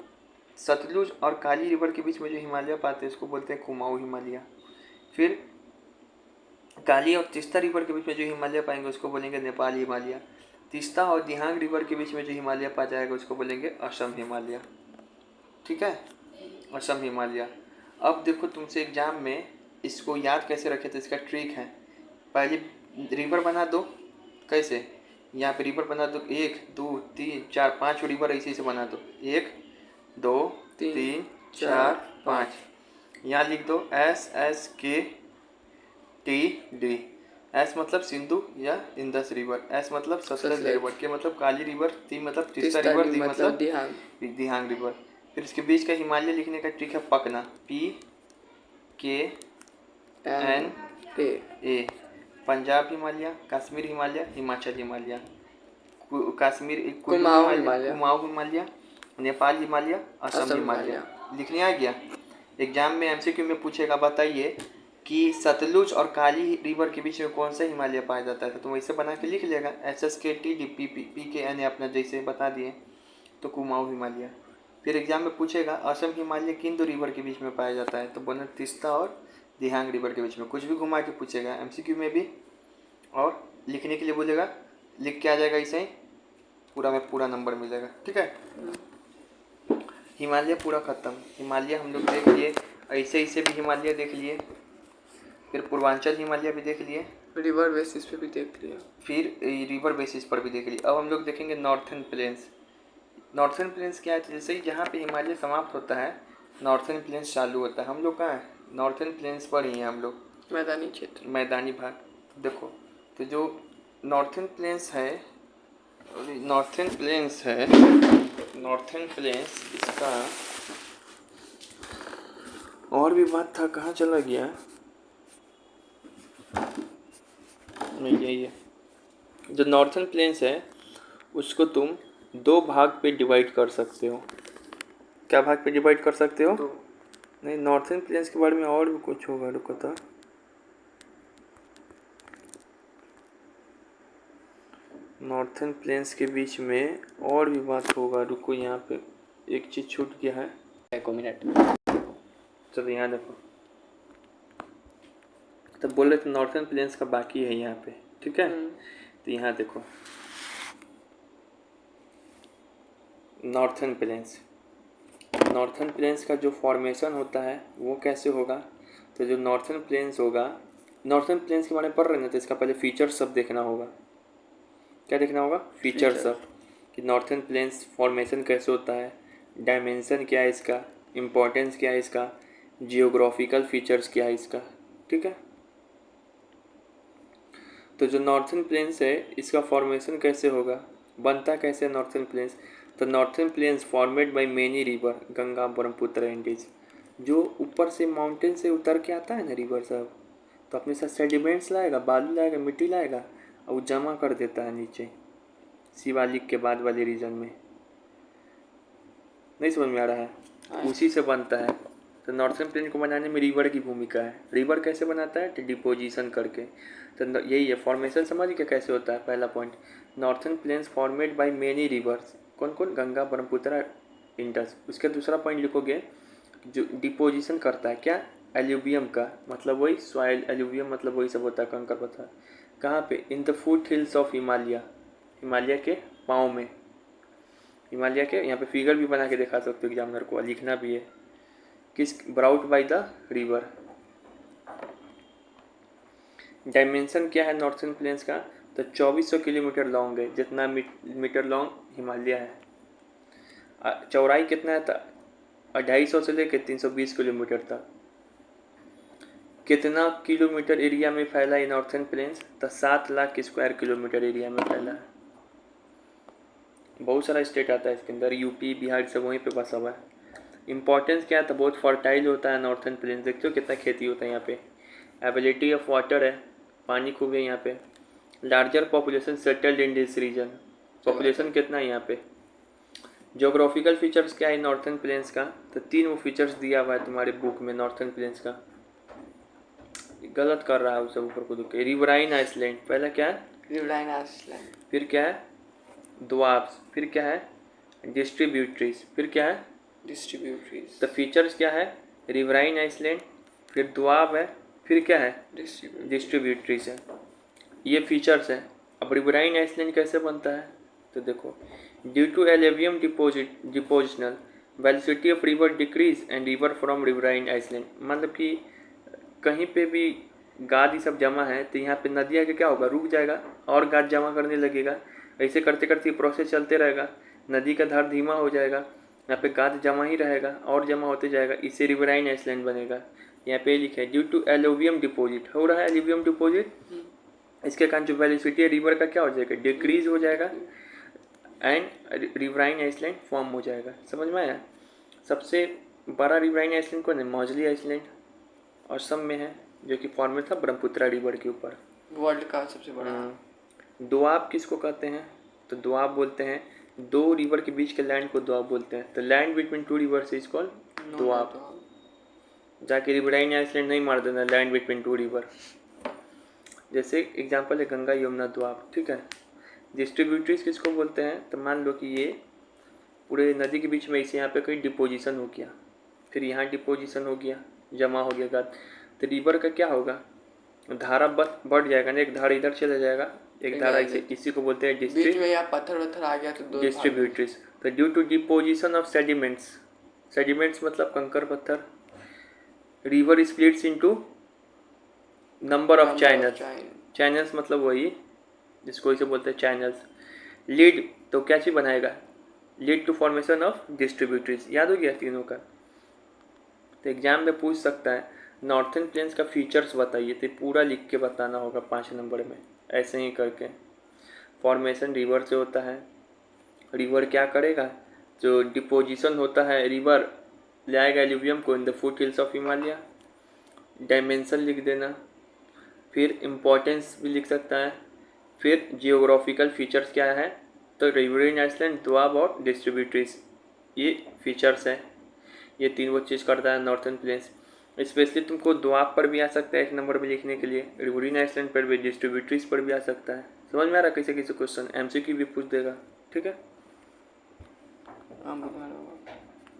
सतलुज और काली रिवर के बीच में जो हिमालय पाते हैं उसको बोलते हैं कुमाऊं हिमालय। फिर काली और तीस्ता रिवर के बीच में जो हिमालय पाएंगे उसको बोलेंगे नेपाल हिमालय। तीस्ता और दिहांग रिवर के बीच में जो हिमालय पा जाएगा उसको बोलेंगे असम हिमालय। ठीक है, असम हिमालय। अब देखो तुमसे एग्जाम में इसको याद कैसे रखे, तो इसका ट्रिक है। पहले रिवर बना दो। कैसे? यहाँ पे रिवर बना दो, 1 2 3 4 5 रिवर ऐसे से बना दो, 1 2 3 4 5। यहाँ लिख दो SSKTD। एस मतलब सिंधु या इंदस रिवर, एस मतलब सतलज रिवर, के मतलब काली रिवर, टी मतलब तीस्ता रिवर, दी मतलब दिहांग रिवर। फिर इसके बीच का हिमालय लिखने का ट्रिक है पकना, PKNA। पंजाब हिमालय, कश्मीर हिमालय, हिमाचल हिमालय, कश्मीर कुमाऊं हिमालय, नेपाल हिमालय, असम हिमालय। लिखने आ गया? एग्जाम में MCQ में पूछेगा बताइए कि सतलुज और काली रिवर के बीच में कौन सा हिमालय पाया जाता है, तो तुम वैसे बना के लिख लेगा SSKTD PKNA अपना जैसे बता दिए, तो कुमाऊं हिमालय। फिर एग्जाम में पूछेगा असम हिमालय किन 2 रिवर के बीच में पाया जाता है, तो बोलना तीस्ता और दिहांग रिवर के बीच में। कुछ भी घुमा के पूछेगा MCQ में भी, और लिखने के लिए बोलेगा लिख के आ जाएगा, इसे पूरा में पूरा नंबर मिलेगा। ठीक है, हिमालय पूरा खत्म। हिमालय हम लोग देख लिए, ऐसे ऐसे भी हिमालय देख लिए, फिर पूर्वांचल हिमालय भी देख लिए, रिवर बेसिस पे भी देख लिया, फिर रिवर बेसिस पर भी देख लिए। अब हम लोग देखेंगे नॉर्थर्न प्लेन्स। नॉर्थर्न प्लेन्स क्या है? जैसे ही जहाँ पे हिमालय समाप्त होता है नॉर्थर्न प्लेन्स चालू होता है। हम लोग कहाँ है? नॉर्थर्न प्लेन्स पर ही हैं हम लोग, मैदानी क्षेत्र, मैदानी भाग। देखो, तो जो नॉर्थर्न प्लेन्स है, नॉर्थर्न प्लेन्स इसका और भी बात था, कहाँ चला गया? नहीं, यही है। जो नॉर्थर्न प्लेन्स है उसको तुम 2 भाग पे डिवाइड कर सकते हो। क्या भाग पे डिवाइड कर सकते हो? तो नहीं, नॉर्थर्न प्लेन्स के बारे में और भी कुछ होगा, रुको तो। नॉर्थर्न प्लेन्स के बीच में और भी बात होगा, रुको, यहाँ पे एक चीज़ छूट गया है, 1 मिनट। चलो यहाँ देखो, तब बोल रहे थे नॉर्थर्न प्लेन्स का बाकी है यहाँ पे, ठीक है। तो यहाँ देखो, नॉर्थर्न प्लेन्स का जो फॉर्मेशन होता है वो कैसे होगा? तो जो नॉर्थर्न प्लेन्स होगा, नॉर्थर्न प्लेन्स के बारे में पढ़ रहे हैं ना, तो इसका पहले फीचर्स सब देखना होगा। क्या देखना होगा? फीचर्स सब, कि नॉर्थर्न प्लेन्स फॉर्मेशन कैसे होता है, डायमेंशन क्या है इसका, इम्पोर्टेंस क्या है इसका, जियोग्राफिकल फीचर्स क्या है इसका, ठीक है। तो जो नॉर्थर्न प्लेन्स है इसका फॉर्मेशन कैसे होगा, बनता कैसे नॉर्थर्न प्लेन्स? तो northern plains formed by many river, Ganga, Brahmaputra, Indus. जो ऊपर से माउंटेन से उतर के आता है ना रिवर सब, तो अपने साथ सेडिमेंट्स लाएगा, बालू लाएगा, मिट्टी लाएगा, और वो जमा कर देता है नीचे शिवालिक के बाद वाले रीजन में। नहीं समझ में आ रहा है? उसी से बनता है। तो नॉर्थर्न प्लेन को बनाने में रिवर की भूमिका है। रिवर कैसे बनाता है? तो डिपोजिशन करके। तो यही है फॉर्मेशन, समझ के कैसे होता है। पहला point, northern plains formed by many rivers, कौन कौन? गंगा, ब्रह्मपुत्र, इंडस। उसका दूसरा पॉइंट लिखोगे, जो डिपोजिशन करता है क्या? एल्यूवियम का, मतलब वही सॉइल, एल्यूवियम मतलब वही सब होता है, कंकर पत्थर। कहाँ पे? In the foot hills of Himalaya, Himalaya के पाँव में। हिमालय के, यहाँ पे फिगर भी बना के दिखा सकते हो एग्जामिनर को, लिखना भी है। किस? Brought bye the river. Dimension क्या है नॉर्थर्न प्लेन्स का? तो 2400 किलोमीटर लॉन्ग है, जितना मीटर लॉन्ग हिमालय है। चौड़ाई कितना है? 250 से लेकर 320 किलोमीटर तक। कितना किलोमीटर एरिया में फैला है नॉर्थर्न प्लेन्स? तो 7 लाख स्क्वायर किलोमीटर एरिया में फैला है। बहुत सारा स्टेट आता है इसके अंदर, यूपी, बिहार सब वहीं पे बसा हुआ है। इंपॉर्टेंस क्या है? तो बहुत फर्टाइल होता है नॉर्थर्न प्लेन्स। देखते हो कितना खेती होता है यहाँ पे। एबिलिटी ऑफ वाटर है, पानी खूब है यहाँ पे। Larger population settled in this region, population कितना है यहाँ पे। ज्योग्राफिकल फीचर्स क्या है नॉर्थर्न प्लेन्स का? तो 3 वो फीचर्स दिया हुआ है तुम्हारे बुक में नॉर्थर्न प्लेन्स का। गलत कर रहा है उसे ऊपर को दुख के। रिवराइन आइसलैंड, पहला क्या है? रिवराइन आइसलैंड, फिर क्या है? द्वाब्स, फिर क्या है? डिस्ट्रीब्यूटरीज, फिर क्या है? डिस्ट्रीब्यूटरीज। तो फीचर्स क्या है? रिवराइन आइसलैंड, फिर द्वाब है, फिर क्या है? डिस्ट्रीब्यूटरीज है। ये फीचर्स है। अब रिवराइन आइसलैंड कैसे बनता है? तो देखो, due to alluvium depositional velocity of river decrease and river from riverine island. मतलब कि कहीं पे भी गाद ये सब जमा है तो यहाँ पे नदी आके क्या होगा? रुक जाएगा और गाद जमा करने लगेगा। ऐसे करते करते प्रोसेस चलते रहेगा, नदी का धार धीमा हो जाएगा, यहाँ पे गाद जमा ही रहेगा और जमा होते जाएगा, इससे रिवराइन आइसलैंड बनेगा। यहाँ पे लिखा है ड्यू टू एलुवियम डिपोजिट, हो रहा है एलुवियम डिपोजिट। इसके कारण जो वेलोसिटी है रिवर का क्या हो जाएगा? डिक्रीज हो जाएगा एंड रिवराइन आइसलैंड फॉर्म हो जाएगा। समझ में आया? सबसे बड़ा रिवराइन आइसलैंड कौन है? मौजली आइसलैंड, और सब में है, जो कि फॉर्मेट था ब्रह्मपुत्रा रिवर के ऊपर। वर्ल्ड का सबसे बड़ा। दोआब किसको कहते हैं? तो दोआब बोलते हैं 2 रिवर के बीच के लैंड को दोआब बोलते हैं। तो land between 2 reverse is called Doab. जाके रिवराइन आइसलैंड नहीं मार देना, लैंड बिटवीन 2 रिवर। जैसे एग्जांपल है गंगा, यमुना, दोआब, ठीक है। डिस्ट्रीब्यूटरीज किसको बोलते हैं? तो मान लो कि ये पूरे नदी के बीच में इसे यहाँ पे कोई डिपोजिशन हो गया, फिर यहाँ डिपोजिशन हो गया, जमा हो गया गाद, तो रिवर का क्या होगा? धारा बढ़ जाएगा ना, एक धारा इधर चला जाएगा, एक धारा इसी को बोलते हैं बीच में या पत्थर वत्थर आ गया तो दो डिस्ट्रीब्यूटरीज। तो due to deposition of sediments, sediments मतलब कंकर पत्थर, river splits into number of channels. Channels मतलब वही जिसको इसे बोलते हैं चैनल्स। लीड तो क्या चीज़ बनाएगा? Lead to formation of distributaries. याद हो गया तीनों का? तो एग्जाम में पूछ सकता है नॉर्थन प्लेन्स का फीचर्स बताइए, तो पूरा लिख के बताना होगा 5 नंबर में, ऐसे ही करके। फॉर्मेशन रिवर से होता है। रिवर क्या करेगा, जो डिपोजिशन होता है रिवर ले आएगा एल्यूवियम को in the foot hills of Himalaya. Dimension लिख देना, फिर इम्पोर्टेंस भी लिख सकता है, फिर जियोग्राफिकल फीचर्स क्या है, तो रिवरिन आइसलैंड, दोआब और डिस्ट्रीब्यूटरीज, ये फीचर्स है। ये 3 वो चीज़ करता है नॉर्थन प्लेन्स। स्पेशली तुमको दोआब पर भी आ सकता है 1 नंबर में लिखने के लिए, रिवरिन आइसलैंड पर भी, डिस्ट्रीब्यूटरीज पर भी आ सकता है। समझ में आ रहा है? किसी क्वेश्चन MCQ भी पूछ देगा, ठीक है। हाँ बता रहा हूँ।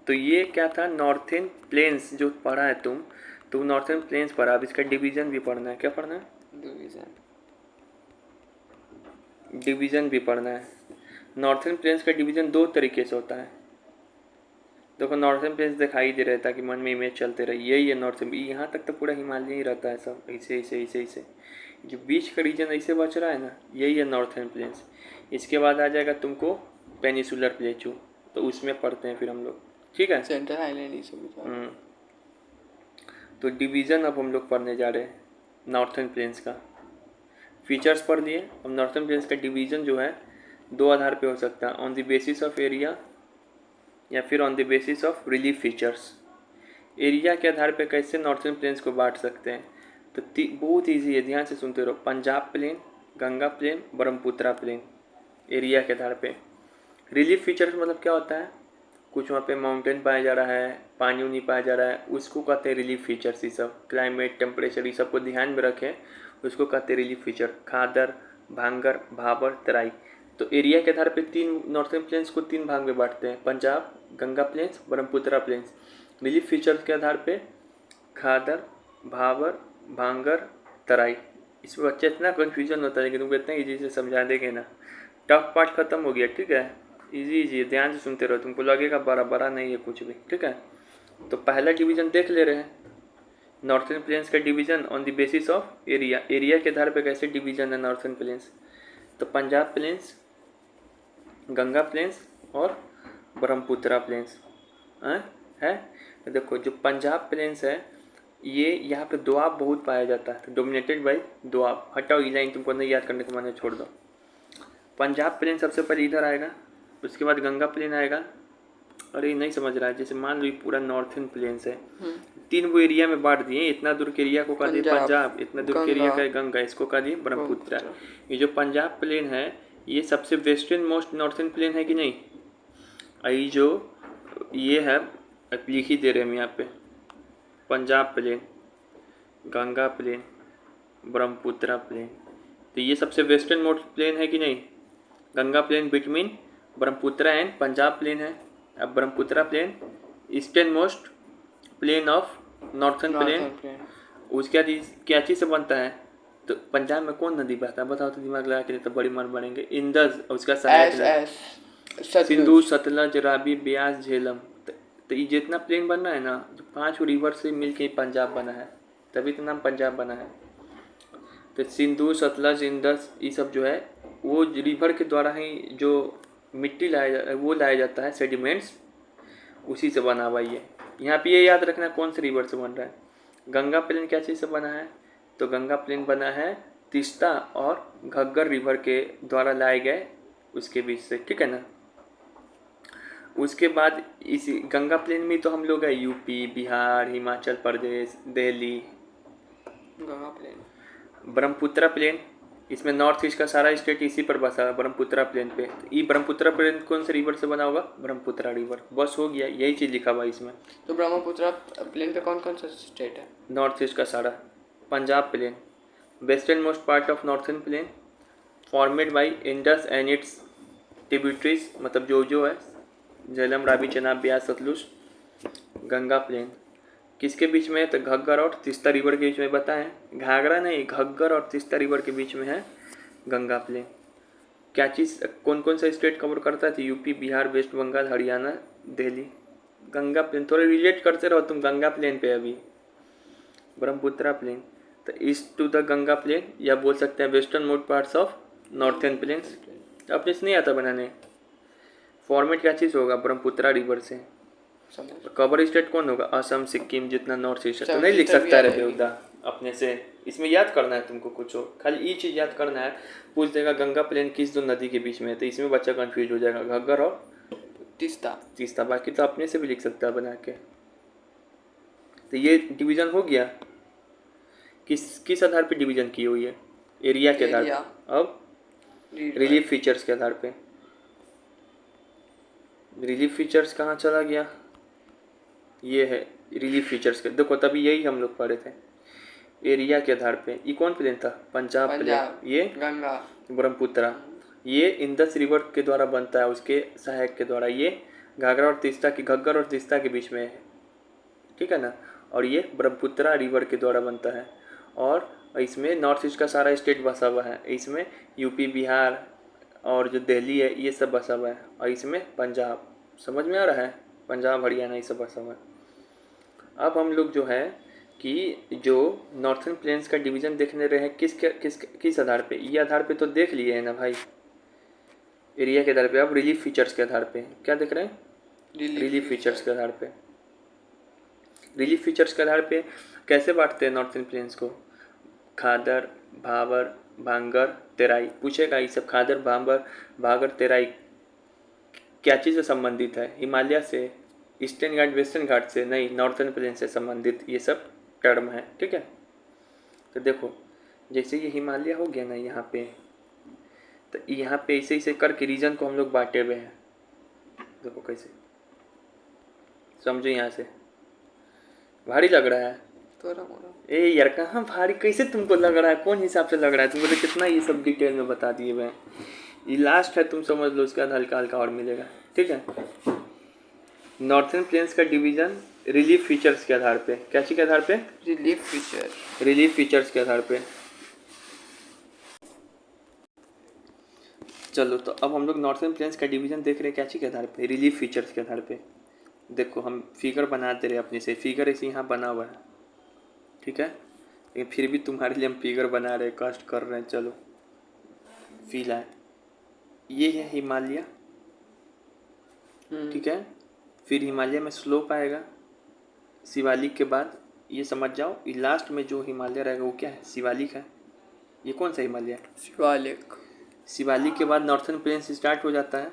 तो ये क्या था, नॉर्थन प्लेन्स जो पढ़ा है तुम नॉर्थन प्लेन्स पढ़ा। अब इसका डिवीज़न भी पढ़ना है। क्या पढ़ना है? डिवीज़न भी पढ़ना है। नॉर्थन प्लेन्स का डिवीज़न 2 तरीके से होता है। देखो नॉर्थन प्लेन्स दिखाई दे रहता है कि मन में इमेज चलते रही, यही है नॉर्थन। यहाँ तक तो पूरा हिमालय ही रहता है सब, ऐसे ऐसे ऐसे ऐसे। जो बीच का रीजन ऐसे बच रहा है ना, यही है नॉर्थन प्लेन्स। इसके बाद आ जाएगा तुमको पेनिसुलर प्लेटू, तो उसमें पढ़ते हैं फिर हम लोग, ठीक है। सेंट्रल आइलैंड ये सब भी था। तो डिवीज़न अब हम लोग पढ़ने जा रहे हैं नॉर्थन प्लेन्स का। फीचर्स पढ़ लिए। अब नॉर्थन प्लेन्स का डिवीज़न जो है 2 आधार पे हो सकता है, on the basis of area या फिर on the basis of relief features. Area के आधार पे कैसे नॉर्थन प्लेन्स को बांट सकते हैं, तो बहुत ईजी है, ध्यान से सुनते रहो। Punjab plain, Ganga plain, Brahmaputra plain, area के आधार पे। रिलीफ फीचर्स मतलब क्या होता है, कुछ वहाँ पे माउंटेन पाया जा रहा है, पानी उनी पाया जा रहा है, उसको कहते हैं रिलीफ फीचर्स। ये सब क्लाइमेट, टेम्परेचर, ये सब को ध्यान में रखें, उसको कहते हैं रिलीफ फीचर। खादर, भांगर, भाबर, तराई। तो एरिया के आधार पे 3 नॉर्थन प्लेन्स को 3 भाग में बांटते हैं, Punjab, Ganga plains, Brahmaputra plains. Relief features के आधार पे खादर, भाबर, भांगर, तराई। इसमें बच्चे इतना कन्फ्यूजन होता है, लेकिन तुमको इतना ईजी से समझा देंगे ना, टफ पार्ट खत्म हो गया, ठीक है। इजी ध्यान से सुनते रहो, तुमको लगेगा बड़ा बड़ा नहीं है कुछ भी, ठीक है। तो पहला डिवीज़न देख ले रहे हैं, नॉर्थन प्लेन्स का division on the basis of area. Area के आधार पे कैसे डिवीज़न है नॉर्थन प्लेन्स, तो पंजाब प्लेन्स, गंगा प्लेन्स और ब्रह्मपुत्रा प्लेन्स है। तो देखो जो पंजाब प्लेन्स है, ये यहाँ पे दोआब बहुत पाया जाता है, डोमिनेटेड बाई दोआब। हटाओ ये लाइन, तुमको नहीं याद करने के माने छोड़ दो। पंजाब प्लेन सबसे पहले इधर आएगा, उसके बाद गंगा प्लेन आएगा। अरे नहीं समझ रहा है, जैसे मान लो ये पूरा नॉर्थन प्लेन्स है, 3 वो एरिया में बांट दिए। इतना दूर के एरिया को कह दिए पंजाब, इतना दूर के एरिया का गंगा, इसको कह दिए ब्रह्मपुत्रा। ये जो पंजाब प्लेन है, ये सबसे वेस्टर्न मोस्ट नॉर्थन प्लेन है कि नहीं। ये जो ये है, लिख ही दे रहे हम यहाँ पे, Punjab plain, Ganga plain, Brahmaputra plain. तो ये सबसे वेस्टर्न मोस्ट प्लेन है कि नहीं। Ganga plain between Brahmaputra and Punjab plain है। अब Brahmaputra plain eastern most plain of northern plain. उसके बाद क्या चीज़ से बनता है, तो पंजाब में कौन नदी बहता है बताओ, तो दिमाग लगा के तो बड़ी मार बढ़ेंगे। इंदस, उसका सहायक सिंधु, सतलज, रावी, ब्यास, झेलम। तो ये जितना प्लेन बना है ना, जो 5 रिवर से मिलके पंजाब बना है, तभी तो नाम पंजाब बना है। तो सिंधु, सतलज, इंदस, ये सब जो है वो रिवर के द्वारा ही जो मिट्टी लाया जाता है, सेडिमेंट्स, उसी से बना हुआ ये। यहाँ पे ये याद रखना कौन से रिवर से बन रहा है। गंगा प्लेन क्या चीज़ से बना है, तो गंगा प्लेन बना है तीस्ता और घग्गर रिवर के द्वारा लाए गए उसके बीच से, ठीक है ना। उसके बाद इसी गंगा प्लेन में तो हम लोग है UP, Bihar, Himachal Pradesh, Delhi. Ganga plain, Brahmaputra plane, इसमें नॉर्थ ईस्ट का सारा स्टेट इसी पर बसा है, ब्रह्मपुत्रा प्लेन पे। तो ये ब्रह्मपुत्रा प्लेन कौन से रिवर से बना होगा, ब्रह्मपुत्रा रिवर। बस हो गया, यही चीज़ लिखा हुआ इसमें। तो ब्रह्मपुत्रा प्लेन पे कौन कौन सा स्टेट है, नॉर्थ ईस्ट का सारा। Punjab plain, western most part of northern plain, formed by Indus and its tributaries, मतलब जो है झेलम, रावी, चेनाब, ब्यास, सतलुज। गंगा प्लेन किसके बीच में है, तो घग्गर और तीस्ता रिवर के बीच में बताएं, घाघरा नहीं, घग्गर और तीस्ता रिवर के बीच में है गंगा प्लेन। क्या चीज़, कौन कौन सा स्टेट कवर करता है, तो यूपी, बिहार, वेस्ट बंगाल, हरियाणा, दिल्ली। गंगा प्लेन थोड़े रिलेट करते रहो तुम, गंगा प्लेन पे अभी। ब्रह्मपुत्रा प्लेन, तो east to the Ganga plain, या बोल सकते हैं western most parts of northern plains. अपने से नहीं आता बनाने। फॉर्मेट क्या चीज़ होगा, ब्रह्मपुत्रा रिवर से। समझ। कवर स्टेट कौन होगा? असम, सिक्किम, जितना नॉर्थ ईस्ट है। तो सब नहीं लिख जितना भी सकता आ रे जाएगी। बेहुदा अपने से। इसमें याद करना है तुमको कुछ हो, खाली ये चीज़ याद करना है। पूछ देगा गंगा प्लेन किस दो नदी के बीच में है, तो इसमें बच्चा कंफ्यूज हो जाएगा, घग्गर और तीस्ता। तीस्ता। बाकी तो अपने से भी लिख सकता है बना के। तो ये डिवीजन हो गया। किस किस आधार पे डिवीजन की हुई है? एरिया के आधार एरिया, पे। अब रिलीफ फीचर्स के आधार पे। रिलीफ फीचर्स कहाँ चला गया? ये है रिलीफ फीचर्स के। देखो तभी यही हम लोग पढ़े थे। एरिया के आधार पे ये कौन प्लेन था? पंजाब पंजाब, प्लेन। ये गंगा, ब्रह्मपुत्रा। ये इंदस रिवर के द्वारा बनता है, उसके सहायक के द्वारा। ये घाघरा और तीस्ता की, घग्गर और तीस्ता के बीच में है, ठीक है ना। और ये ब्रह्मपुत्रा रिवर के द्वारा बनता है। और इसमें नॉर्थ ईस्ट का सारा स्टेट बसा हुआ है। इसमें यूपी, बिहार और जो दिल्ली है ये सब बसा हुआ है। और इसमें पंजाब, समझ में आ रहा है? पंजाब, हरियाणा ये सब बसा हुआ है। अब हम लोग जो है कि जो नॉर्थन प्लेन्स का डिवीज़न देखने रहे हैं किस आधार पे? ये आधार पे तो देख लिए हैं ना भाई, एरिया के आधार पे। अब रिलीफ फीचर्स के आधार पे क्या देख रहे हैं? रिलीफ फीचर्स के आधार पे। रिलीफ फीचर्स के आधार पे कैसे बांटते हैं नॉर्थन प्लेन्स को? खादर, भाबर, भांगर, तेराई। पूछेगा ये सब खादर, भागर, तेराई क्या चीज़ से संबंधित है? हिमालय से, ईस्टर्न घाट, वेस्टर्न घाट से? नहीं, नॉर्थन प्लेन से संबंधित ये सब टर्म है, ठीक है। तो देखो जैसे ये हिमालय हो गया ना यहाँ पे, तो यहाँ पे ऐसे ऐसे करके रीजन को हम लोग बांटे हुए हैं। देखो कैसे, समझो। यहाँ से भारी लग रहा है? थोड़ा मोड़ा। ए यार कहाँ भारी, कैसे तुमको लग रहा है? कौन हिसाब से लग रहा है तुमको? तो कितना ये सब डिटेल में बता दिए हुए हैं। ये लास्ट है, तुम समझ लो, उसके बाद हल्का हल्का और मिलेगा, ठीक है। नॉर्थन प्लेन्स का डिवीजन रिलीफ फीचर्स के आधार पे। क्या चीज़ के आधार पे? Relief feature. रिलीफ फीचर्स के आधार पे। चलो तो अब हम लोग नॉर्थन प्लेन्स का डिवीजन देख रहे हैं क्या चीज़ के आधार पे? रिलीफ फीचर्स के आधार पे। देखो हम फिगर बनाते रहे अपने से, फिगर ऐसे यहाँ बना हुआ है, ठीक है। लेकिन फिर भी तुम्हारे लिए हम फिगर बना रहे, कष्ट कर रहे हैं। चलो फील है, ये है हिमालय, ठीक है। फिर हिमालय में स्लोप आएगा, शिवालिक के बाद ये समझ जाओ, ये लास्ट में जो हिमालय रहेगा वो क्या है? शिवालिक है। ये कौन सा हिमालय है? शिवालिक। शिवालिक के बाद नॉर्थन प्लेन्स स्टार्ट हो जाता है।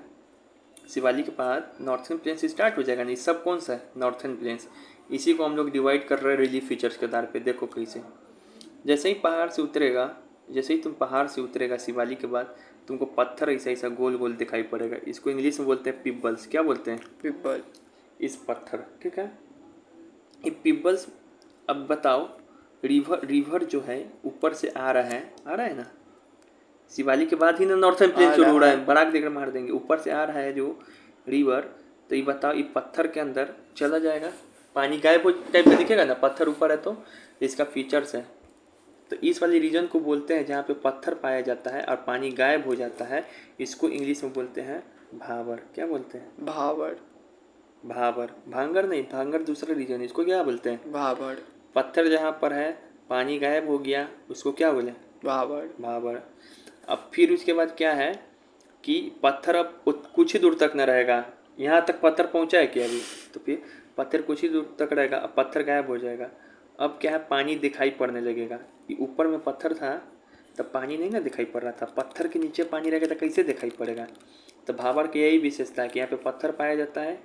शिवालिक के बाद नॉर्थन प्लेन्स स्टार्ट हो जाएगा। नहीं, सब कौन सा है? Northern plains. इसी को हम लोग डिवाइड कर रहे हैं रिलीफ फीचर्स के आधार पे। देखो कैसे, जैसे ही पहाड़ से उतरेगा, जैसे ही तुम पहाड़ से उतरेगा शिवालिक के बाद, तुमको पत्थर ऐसा ऐसा गोल गोल दिखाई पड़ेगा। इसको इंग्लिश में बोलते हैं पिबल्स। क्या बोलते हैं? पिपल। इस पत्थर, ठीक है, ये पिबल्स। अब बताओ, रिवर जो है ऊपर से आ रहा है ना, शिवालिक के बाद ही ना नॉर्थन प्लेन शुरू हो रहा है। बराक देकर मार देंगे। ऊपर से आ रहा है जो रिवर, तो ये बताओ ये पत्थर के अंदर चला जाएगा, पानी गायब हो टाइप का दिखेगा ना, पत्थर ऊपर है तो इसका फीचर्स है। तो इस वाली रीजन को बोलते हैं जहाँ पे पत्थर पाया जाता है और पानी गायब हो जाता है, इसको इंग्लिश में बोलते हैं भावर। क्या बोलते हैं? भावर। भावर। भांगर नहीं, भांगर दूसरा रीजन है, इसको क्या बोलते हैं? भावर। पत्थर जहाँ पर है, पानी गायब हो गया, उसको क्या बोले? भावर। भावर। अब फिर उसके बाद क्या है कि पत्थर अब कुछ ही दूर तक न रहेगा। यहाँ तक पत्थर पहुँचा है क्या अभी? तो फिर पत्थर कुछ ही दूर तक रहेगा, अब पत्थर गायब हो जाएगा। अब क्या है, पानी दिखाई पड़ने लगेगा। कि ऊपर में पत्थर था तब पानी नहीं ना दिखाई पड़ रहा था, पत्थर के नीचे पानी रहेगा तो कैसे दिखाई पड़ेगा? तो भावर की यही विशेषता है कि यहाँ पे पत्थर पाया जाता है,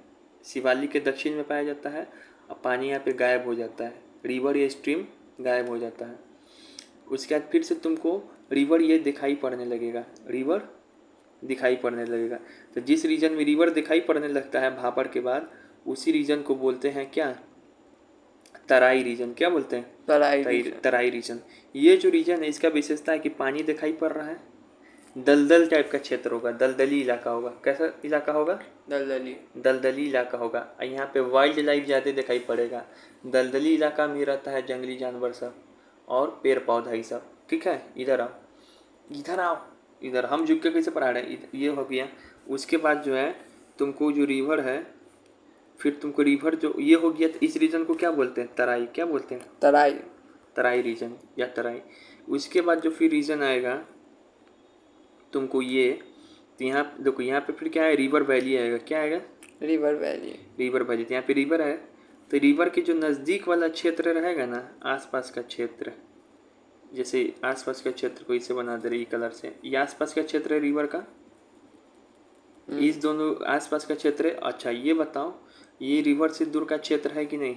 शिवालिक के दक्षिण में पाया जाता है, और पानी यहाँ पे गायब हो जाता है, रिवर या स्ट्रीम गायब हो जाता है। उसके बाद फिर से तुमको रिवर ये दिखाई पड़ने लगेगा, रिवर दिखाई पड़ने लगेगा। तो जिस रीजन में रिवर दिखाई पड़ने लगता है भाबर के बाद, उसी रीजन को बोलते हैं क्या? तराई रीजन। क्या बोलते हैं? तराई रीजन। ये जो रीजन है इसका विशेषता है कि पानी दिखाई पड़ रहा है, दलदल टाइप का क्षेत्र होगा, दलदली इलाका होगा। कैसा इलाका होगा? दलदली इलाका होगा। और यहाँ पे वाइल्ड लाइफ ज़्यादा दिखाई पड़ेगा। दलदली इलाका में रहता है जंगली जानवर सब और पेड़ पौधा ही सब, ठीक है। इधर आओ, इधर आओ, इधर हम झुक के कैसे पढ़ा रहे हैं? ये हो गया। उसके बाद जो है तुमको जो रिवर है, फिर तुमको रिवर जो ये हो गया, तो इस रीजन को क्या बोलते हैं? तराई। क्या बोलते हैं? तराई रीजन या तराई। उसके बाद जो फिर रीजन आएगा तुमको ये, तो यहाँ देखो, यहाँ पे फिर क्या है? रिवर वैली आएगा। क्या आएगा? River valley. रिवर वैली, तो यहाँ पे रिवर है, तो रिवर के जो नज़दीक वाला क्षेत्र रहेगा ना, आसपास का क्षेत्र, जैसे आसपास का क्षेत्र को इसे बना दे रही कलर से, ये आसपास का क्षेत्र है रिवर का, इस दोनों आसपास का क्षेत्र है। अच्छा ये बताओ, ये रिवर से दूर का क्षेत्र है कि नहीं?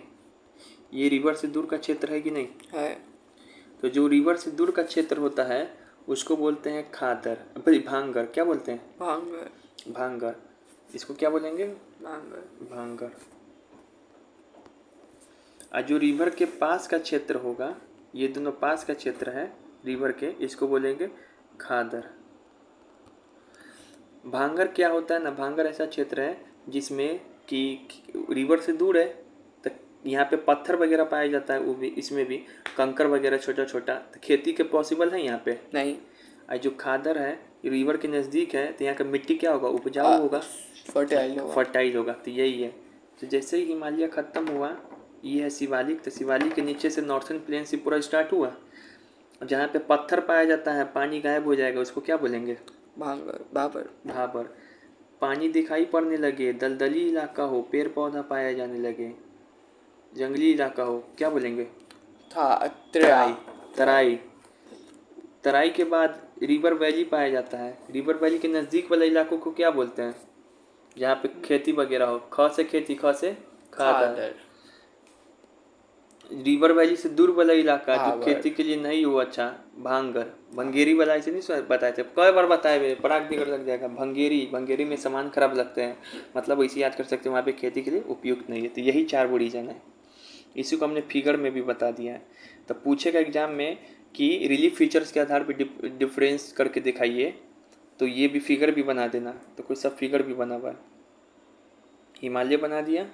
ये रिवर से दूर का क्षेत्र है कि नहीं? है। तो जो रिवर से दूर का क्षेत्र होता है उसको बोलते हैं खादर, भाई भांगर। क्या बोलते हैं? भांगर। भांगर। इसको क्या बोलेंगे? भांगर। भांगर। और जो रिवर के पास का क्षेत्र होगा, ये दोनों पास का क्षेत्र है रिवर के, इसको बोलेंगे खादर। भांगर क्या होता है ना, भांगर ऐसा क्षेत्र है जिसमें कि रिवर से दूर है, तो यहाँ पे पत्थर वगैरह पाया जाता है, वो भी इसमें भी कंकर वगैरह छोटा छोटा, तो खेती के पॉसिबल है यहाँ पे नहीं। और जो खादर है रिवर के नज़दीक है, तो यहाँ का मिट्टी क्या होगा? उपजाऊ होगा, फर्टाइल होगा। फर्टाइल होगा। तो यही है। तो जैसे ही हिमालय ख़त्म हुआ, ये है शिवालिक, तो शिवालिक के नीचे से नॉर्थन प्लेन से पूरा स्टार्ट हुआ, जहाँ पे पत्थर पाया जाता है, पानी गायब हो जाएगा, उसको क्या बोलेंगे? भांगर। भाबर। भाबर। पानी दिखाई पड़ने लगे, दलदली इलाका हो, पेड़ पौधा पाया जाने लगे, जंगली इलाका हो, क्या बोलेंगे? तराई। तराई। तराई के बाद रिवर वैली पाया जाता है। रिवर वैली के नज़दीक वाले इलाकों को क्या बोलते हैं? जहाँ पे खेती वगैरह हो, ख से खेती, ख से खादर। रिवर वैली से दूर वाला इलाका जो खेती के लिए नहीं हो, अच्छा, भांगर। भंगेरी वाला ऐसे नहीं बताए थे, कई बार बताए हुए, पराग बिगड़ लग जाएगा। भंगेरी, भंगेरी में सामान खराब लगते हैं, मतलब इसे याद कर सकते हैं, वहाँ पे खेती के लिए उपयुक्त नहीं है। तो यही 4 वो रीजन है। इसी को हमने फिगर में भी बता दिया है। तो पूछेगा एग्जाम में कि रिलीफ फीचर्स के आधार पर डिफरेंस करके दिखाइए, तो ये भी फिगर भी बना देना। तो कोई सब फिगर भी बना हुआ है। हिमालय बना दिया,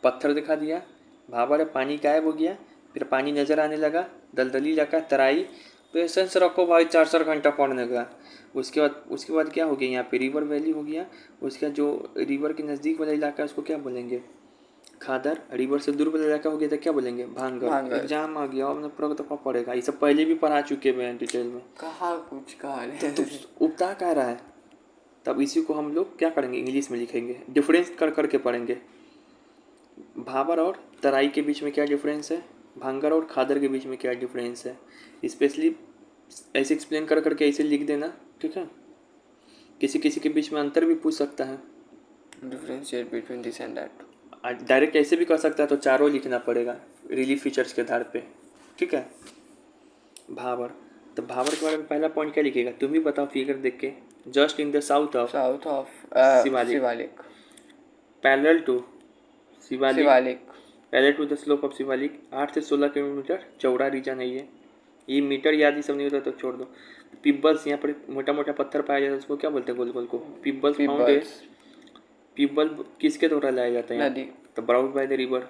पत्थर दिखा दिया, भाबर है, पानी गायब हो गया, फिर पानी नज़र आने लगा, दलदली इलाका, तराई। पेशेंस रखो भाई, 4 घंटा पढ़ने का। उसके बाद क्या हो गया? यहाँ पे रिवर वैली हो गया। उसका जो रिवर के नज़दीक वाला इलाका है उसको क्या बोलेंगे? खादर। रिवर से दूर वाला इलाका हो गया तो क्या बोलेंगे? भांगर। एग्जाम आ गया, आपने पूरा दफ़ा पढ़ेगा, ये सब पहले भी पढ़ा चुके हुए हैं डिटेल में। कहाँ कुछ कहा तो उपता कह रहा है, तब इसी को हम लोग क्या करेंगे? इंग्लिश में लिखेंगे, डिफरेंस कर करके पढ़ेंगे। भाबर और तराई के बीच में क्या डिफरेंस है, भांगर और खादर के बीच में क्या डिफरेंस है, स्पेशली ऐसे एक्सप्लेन कर करके ऐसे लिख देना, ठीक है। किसी किसी के बीच में अंतर भी पूछ सकता है, differentiate between this and that. Direct ऐसे भी कर सकता है, तो चारों लिखना पड़ेगा रिलीफ फीचर्स के आधार पे, ठीक है। भाबर, तो भाबर के बारे में पहला पॉइंट क्या लिखेगा? तुम ही बताओ फिगर देख के। Just in the south of Shivalik. Parallel to Shivalik. Parallel to the slope of Shivalik. 8 से 16 किलोमीटर चौड़ा रीजन है ये मीटर याद ही सब नहीं होता तो छोड़ दो। पिब्बल्स, यहाँ पर मोटा मोटा पत्थर पाया जाता है, उसको क्या बोलते हैं? गोल गोल को पिब्बल्स फाउंड है। पिब्बल किसके द्वारा लाया जाता है? नदी। तो ब्राउड बाय द रिवर।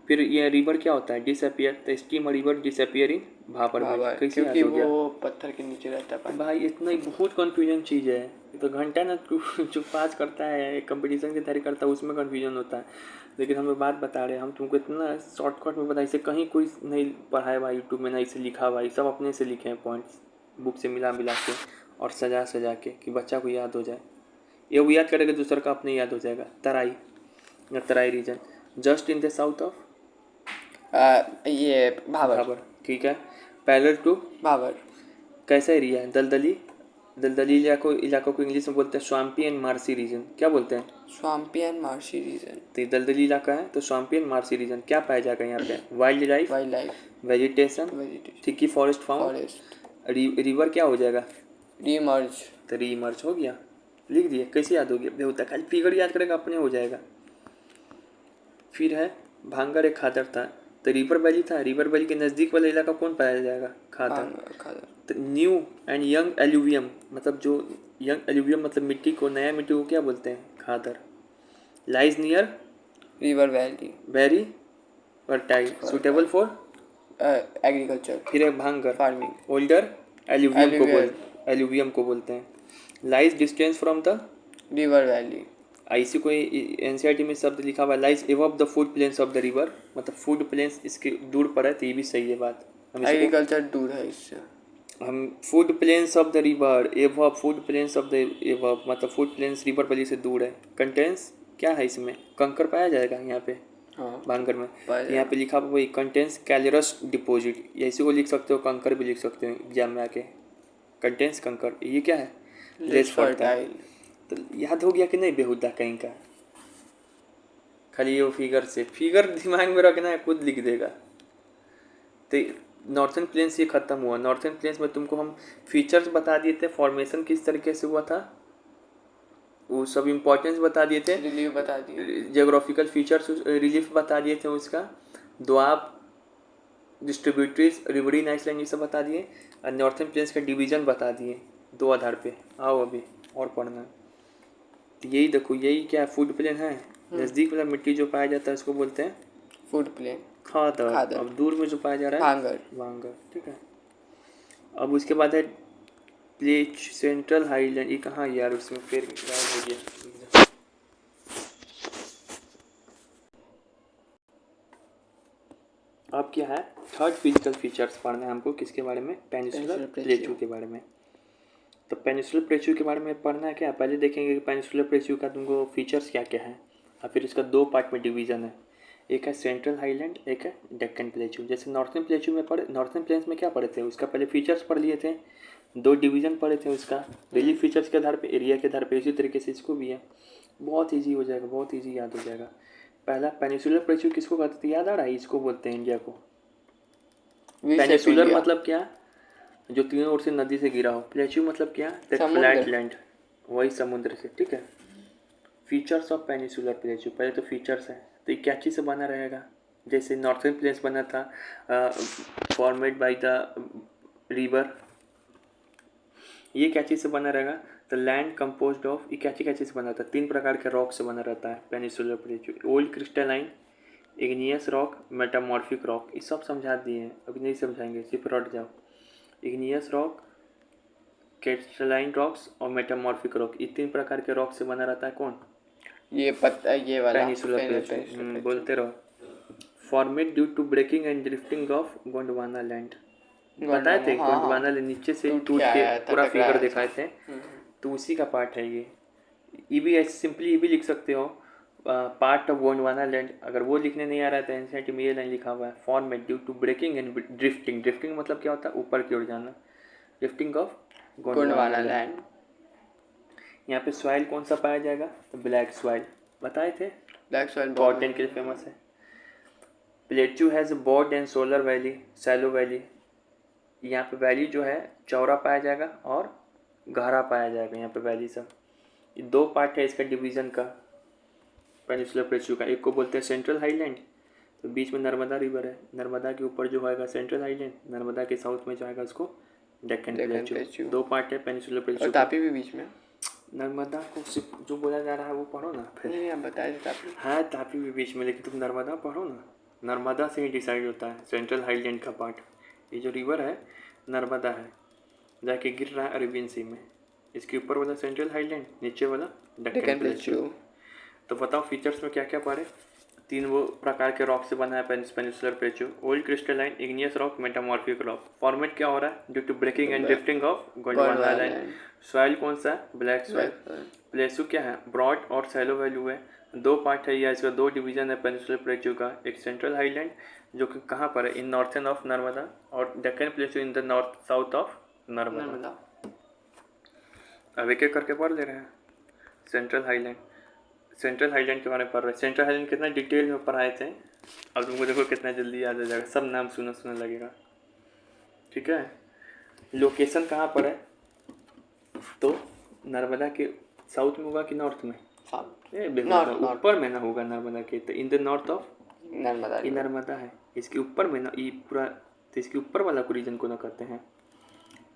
फिर ये रिवर क्या होता है? डिसअपियर। तो steam river disappear in Bhabar. कैसे याद हो गया? वो पत्थर के नीचे रहता है भाई इतना ही बहुत कन्फ्यूजन चीज़ है। तो घंटा ना जो पास करता है, कंपटीशन की तैयारी करता है, उसमें कन्फ्यूजन होता है। लेकिन हम लोग बात बता रहे हैं, हम तुमको इतना शॉर्टकट में बताए, इसे कहीं कोई नहीं पढ़ाया हुआ यूट्यूब में, ना इसे लिखा हुआ, सब अपने से लिखे हैं पॉइंट्स, बुक से मिला मिला के और सजा सजा के, कि बच्चा को याद हो जाए। ये वो याद करेगा, दूसरा का अपने याद हो जाएगा। तराई या Terai region, just in the south of ये भाबर, ठीक है। Parallel to Bhabar. कैसा एरिया है? दलदली इलाकों को इंग्लिश में बोलते हैं स्वाम्पी एंड मार्सी रीजन। क्या बोलते हैं? स्वाम्पी एंड मार्शी रीजन। तो दलदली इलाका है तो स्वाम्पी एंड मार्सी रीजन। क्या पाया जाएगा यहाँ पे? Wildlife, vegetation, thick forest found. River क्या हो जाएगा? रीमर्ज। तो रीमर्ज हो गया, लिख दिए। कैसे याद हो गया? बेहूता खाली फिगर याद करेगा, अपने हो जाएगा। फिर है भांगर, एक खादर था। तो रिवर वैली था, रिवर वैली के नज़दीक वाला इलाका कौन पाया जाएगा? खादर। तो न्यू एंड यंग एल्यूवियम, मतलब जो यंग एल्यूवियम मतलब मिट्टी को, नया मिट्टी को क्या बोलते हैं? Khadar. Lies near river valley, very fertile, suitable for agriculture. फिर है भांगर, फार्मिंग। ओल्डर एल्यूवियम को बोलते हैं। Lies distance from the river valley. ऐसी कोई एनसीईआरटी में शब्द लिखा हुआ है, lies above the flood plains of the river, मतलब फूड प्लेन्स इसके दूर पर है, तो ये भी सही है बात। एग्रीकल्चर दूर है इससे। हम flood plains of the river above, flood plains of the above मतलब फूड प्लेन्स रिवर वैली से दूर है। कंटेंस क्या है इसमें, कंकर पाया जाएगा यहाँ पे हाँ भांगर में। पाया तो यहाँ पे लिखा हुआ वही कंटेंस कैलरस डिपॉजिट, या इसी को लिख सकते हो कंकर भी लिख सकते हो एग्जाम में आके, कंटेंस कंकर। ये क्या है, लेस फर्टाइल। तो याद हो गया कि नहीं बेहुदा कहीं का, खाली वो फिगर से, फिगर दिमाग में रखना है, खुद लिख देगा। तो नॉर्थन प्लेन्स ये ख़त्म हुआ। नॉर्थन प्लेन्स में तुमको हम फीचर्स बता दिए थे, फॉर्मेशन किस तरीके से हुआ था, वो सब इम्पोर्टेंस बता दिए थे, रिलीव बता दिए, जियोग्राफिकल फीचर्स रिलीफ बता दिए थे उसका, दोआब, डिस्ट्रीब्यूटरीज, रिवरीन आइसलैंड ये सब बता दिए, और नॉर्थन प्लेन्स का डिवीज़न बता दिए 2 आधार पे। आओ अभी और पढ़ना। तो यही देखो, यही क्या फूड प्लेन है, नज़दीक वाला मिट्टी जो पाया जाता है उसको बोलते हैं फूड प्लेन, खादर। अब दूर में जो पाया जा रहा है भांगर, वांगर, ठीक है। अब उसके बाद है प्लेच सेंट्रल हाईलैंड। ये कहाँ यार, उसमें फिर गायब हो गया। अब क्या है, थर्ड फिजिकल फीचर्स पढ़ना है हमको, किसके बारे में, पेनिनसुलर प्लेट्यू के बारे में। तो पेनिनसुलर प्लेट्यू के बारे में पढ़ना है क्या, पहले देखेंगे कि पेनिनसुलर प्लेट्यू का तुमको फीचर्स क्या क्या है, और फिर इसका 2 पार्ट में डिवीज़न है, एक है सेंट्रल हाईलैंड, एक है डेक्कन प्लेट्यू। जैसे नॉर्थन प्लेट्यू में पढ़े, नॉर्थन प्लेन्स में क्या पढ़े थे, उसका पहले फीचर्स पढ़ लिए थे, 2 डिवीज़न पढ़े थे उसका, रिलीफ फीचर्स के आधार पे, एरिया के आधार पे। इसी तरीके से इसको भी है, बहुत ईजी हो जाएगा, बहुत ईजी याद हो जाएगा। पहला पेनिनसुलर प्लेट्यू किसको कहते थे, याद आ रहा है, इसको बोलते हैं इंडिया को। पेनिनसुलर मतलब क्या, जो तीनों ओर से नदी से गिरा हो। प्लेट्यू मतलब क्या, फ्लैट लैंड, वही समुद्र से, ठीक है। फीचर्स ऑफ पेनिनसुलर प्लेट्यू, पहले तो फीचर्स है, तो ये क्या चीज़ से बना रहेगा, जैसे नॉर्थन प्लेन्स बना था फॉर्मेड बाय द रिवर, ये क्या चीज़ से बना रहेगा, द लैंड कंपोज्ड ऑफ, ये क्या चीज़ से बना था, 3 प्रकार के रॉक से बना रहता है peninsular plateau, old crystalline, igneous rock, metamorphic rock. ये सब समझा दिए हैं, अभी नहीं समझाएंगे, सिर्फ रट जाओ। इग्नियस रॉक, क्रिस्टलाइन रॉक्स और मेटामॉर्फिक रॉक, ये 3 प्रकार के रॉक से बना रहता है कौन, ये पता, ये वाला पेनिनसुलर प्लेट्यू। बोलते रहो, formed due to breaking and drifting of Gondwana land. बताए थे गोंडवाना लैंड नीचे से टूट के पूरा फिगर दिखाए थे, तो उसी का पार्ट है ये भी ऐसे सिंपली ये भी लिख सकते हो, पार्ट ऑफ गोंडवाना लैंड। अगर वो लिखने नहीं आ रहा है तो एंशिएंट में ये लाइन लिखा हुआ है, formed due to breaking and drifting. Drifting मतलब क्या होता है, ऊपर की ओर जाना, ड्रिफ्टिंग ऑफ गोंडवाना लैंड। यहाँ पे सॉइल कौन सा पाया जाएगा, तो ब्लैक सॉइल, बताए थे, ब्लैक सॉइल कॉटन के लिए फेमस है। Plateau has broad and shallow valley, shallow valley. यहाँ पे वैली जो है चौड़ा पाया जाएगा और गहरा पाया जाएगा, यहाँ पे वैली सब। ये 2 पार्ट है इसका डिवीज़न का पेनिनसुलर प्लेट्यू का, एक को बोलते हैं सेंट्रल हाईलैंड, तो बीच में नर्मदा रिवर है, नर्मदा के ऊपर जो होगा सेंट्रल हाईलैंड, नर्मदा के साउथ में जाएगा उसको डेक्कन प्लेट्यू। 2 पार्ट है पेनिनसुलर प्लेट्यू, तापी भी बीच में। नर्मदा को सिर्फ जो बोला जा रहा है वो पढ़ो ना फिर। नहीं आप बताए थे तापी, हाँ तापी भी बीच में, लेकिन तुम नर्मदा पढ़ो ना, नर्मदा से ही डिसाइड होता है सेंट्रल हाईलैंड का पार्ट। ये जो रिवर है नर्मदा है, जाके गिर रहा है अरेबियन सी में, इसके ऊपर वाला सेंट्रल हाईलैंड, नीचे वाला डेक्कन प्लेट्यू। तो बताओ फीचर्स में क्या क्या पढ़े, 3 वो प्रकार के रॉक से बना है peninsular plateau, old crystalline, igneous rock, metamorphic rock. Formed क्या हो रहा है, due to breaking and drifting of Gondwana land. Soil कौन सा है, ब्लैक सॉइल। प्लेट्यू क्या है, ब्रॉड और सैलो वैल्यू है, 2 पार्ट है या इसका 2 डिवीजन है पेनिनसुलर प्लेट्यू का, एक सेंट्रल हाईलैंड जो कि कहाँ पर है, इन नॉर्थन ऑफ नर्मदा, और Deccan plateau in the north south of Narmada. अब एक एक करके पढ़ ले रहे हैं। सेंट्रल हाईलैंड, सेंट्रल हाईलैंड के बारे में पढ़ रहे हैं। सेंट्रल हाईलैंड कितना डिटेल में पढ़ाए थे, अब तुमको देखो कितना जल्दी याद आ जाएगा, सब नाम सुना सुना लगेगा, ठीक है। लोकेशन कहाँ पर है, तो नर्मदा के साउथ में होगा कि नॉर्थ में, ऊपर में ना होगा नर्मदा के, तो in the north of Narmada, ये नर्मदा है, इसके ऊपर में ना, ये पूरा, तो इसके ऊपर वाला को रीजन को ना कहते हैं।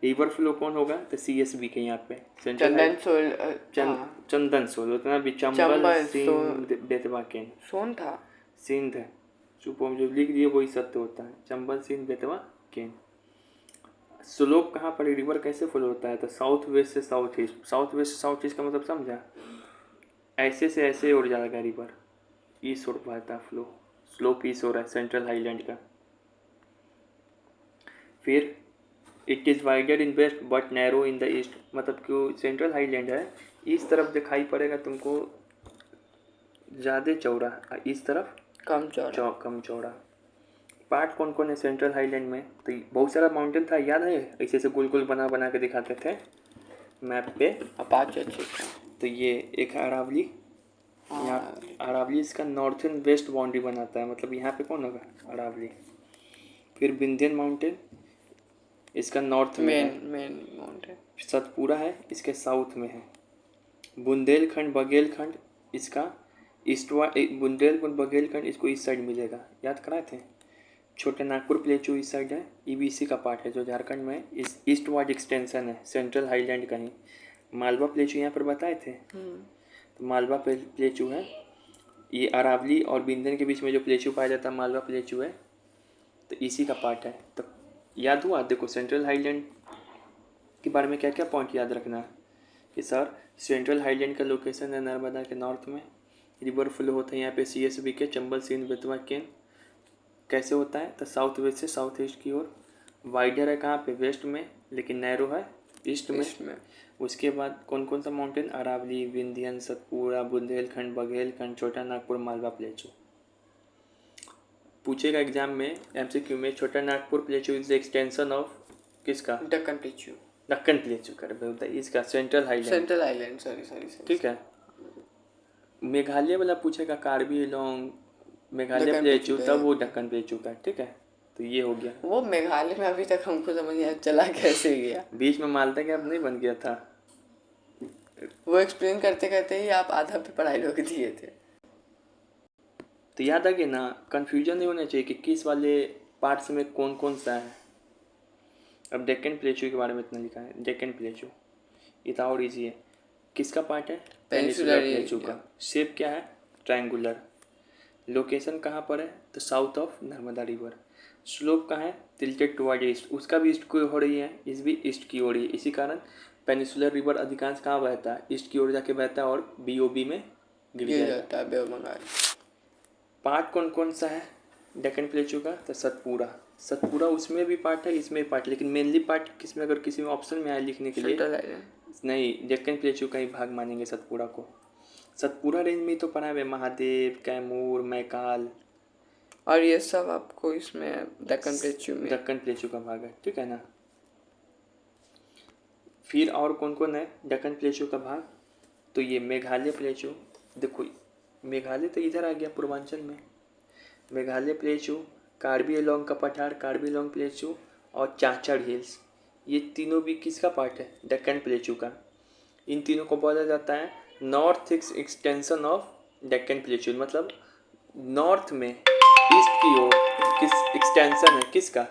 रिवर फ्लो कौन होगा, तो CSB के यहाँ पे चंदन सोल, चंदन सोल उतना भी, चंबल सिंध बेतवा केन, सोन था, सिंध है, चुप जो लिख दिए वही सत्य होता है, चंबल सिंध बेतवा केन। स्लोप कहाँ पर, रिवर कैसे फ्लो होता है, तो साउथ वेस्ट से साउथ ईस्ट, साउथ वेस्ट से साउथ ईस्ट का मतलब समझा, ऐसे से ऐसे उड़ जाएगा रिवर, ईस्ट उड़ पाता है फ्लो, स्लोप ईस्ट हो रहा है सेंट्रल हाईलैंड का। फिर it is wider in west but narrow in the east, मतलब कि सेंट्रल हाईलैंड है, इस तरफ दिखाई पड़ेगा तुमको ज़्यादा चौड़ा, इस तरफ कम चौड़ा। कम चौड़ा। पार्ट कौन कौन है सेंट्रल हाईलैंड में? तो बहुत सारा माउंटेन था, याद है? ऐसे ऐसे गोल गोल बना बना के दिखाते थे मैप पे। अपाचे चीता। तो ये एक अरावली, यहाँ अरावली इसका नॉर्थन वेस्ट बाउंड्री बनाता है, मतलब यहाँ पे कौन होगा? अरावली। फिर विंध्यन माउंटेन इसका नॉर्थ में है। Main mountain. सतपुरा है इसके साउथ में है। बुंदेलखंड बघेलखंड इसका बुंदेलखंड बघेलखंड इसको इस साइड मिलेगा, याद कराए थे। छोटे नागपुर प्लेटू इस साइड है, ये भी इसी का पार्ट है जो झारखंड में इस ईस्ट वार्ड एक्सटेंशन है सेंट्रल हाईलैंड का ही। मालवा प्लेटू यहाँ पर बताए थे, तो मालवा प्लेटू है। ये अरावली और विंध्यन के बीच में जो प्लेटू पाया जाता है मालवा प्लेटू है, तो इसी का पार्ट है। तो याद हुआ? देखो सेंट्रल हाईलैंड के बारे में क्या क्या पॉइंट याद रखना है कि सर सेंट्रल हाईलैंड का लोकेशन है नर्मदा के नॉर्थ में, रिवर फ्लो होता है यहाँ पे CSB के चंबल सिंध बेतवा केन। कैसे होता है? तो साउथ वेस्ट से साउथ ईस्ट की ओर। वाइडर है कहाँ पे? वेस्ट में, लेकिन नैरो है ईस्ट में। उसके बाद कौन कौन सा माउंटेन? अरावली, विंध्यन, सतपुरा, बुंदेलखंड बघेलखंड, छोटा नागपुर, मालवा प्लेटू। पूछेगा एग्जाम में MCQ में, छोटा Nagpur प्लेटू is the extension of किसका? दक्कन प्लेटू। दक्कन प्लेटू कर बोलता है इसका सेंट्रल आइलैंड सॉरी। ठीक है। मेघालय वाला पूछेगा कार्बी एलोंग मेघालय प्लेटू, तब वो दक्कन प्लेटू का। ठीक है, तो ये हो गया। वो मेघालय में अभी तक हमको समझ नहीं आया चला कैसे गया। बीच में मालदा गैप नहीं बन गया था। वो एक्सप्लेन करते करते ही आप आधा पे पढ़ाई रोक दिए थे। तो याद आ गया ना, कंफ्यूजन नहीं होना चाहिए कि किस वाले पार्ट्स में कौन कौन सा है। अब डेक्कन प्लेटू के बारे में इतना लिखा है, डेक्कन प्लेटू ये तो और ईजी है। किसका पार्ट है? पेनिनसुलर प्लेटू का। शेप क्या है? ट्रायंगुलर। लोकेशन कहाँ पर है? तो south of Narmada river. Slope कहाँ है? टिल्टेड टुवर्ड ईस्ट, उसका भी ईस्ट की हो रही है, इस भी ईस्ट की हो रही है। इसी कारण पेनिनसुलर रिवर अधिकांश कहाँ बहता है? ईस्ट की ओर जाके बहता है और BOB में गिर जाता है, बे ऑफ बंगाल। पार्ट कौन कौन सा है डेक्कन प्लेटू का? तो सतपुरा उसमें भी पार्ट है, इसमें पार्ट, लेकिन मेनली पार्ट किसमें, अगर किसी में ऑप्शन में आए लिखने के लिए, नहीं, डेक्कन प्लेटू का ही भाग मानेंगे सतपुरा को। सतपुरा रेंज में तो पढ़ा है महादेव, कैमूर, मैकाल, और ये सब आपको इसमें दक्कन प्लेटू का भाग है। ठीक है ना। फिर और कौन कौन है डेक्कन प्लेटू का भाग? तो ये मेघालय प्लेटू, देखो मेघालय तो इधर आ गया पूर्वांचल में। मेघालय प्लेटू, कार्बी एलोंग का पठार, कार्बी एलोंग प्लेटू और चाचड़ हिल्स, ये तीनों भी किसका पार्ट है? डेक्कन प्लेटू का। इन तीनों को बोला जाता है नॉर्थ एक्सटेंशन ऑफ डेक्कन प्लेटू, मतलब नॉर्थ में ईस्ट की ओर किस एक्सटेंशन है किसका?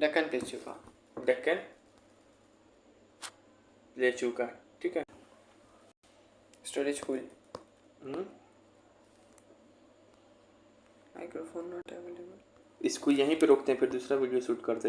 दक्कन प्लेटू का। डेक्कन प्लेटू का। ठीक है। Storage full. Microphone not available. इसको यहीं पे रोकते हैं, फिर दूसरा वीडियो शूट करते हैं।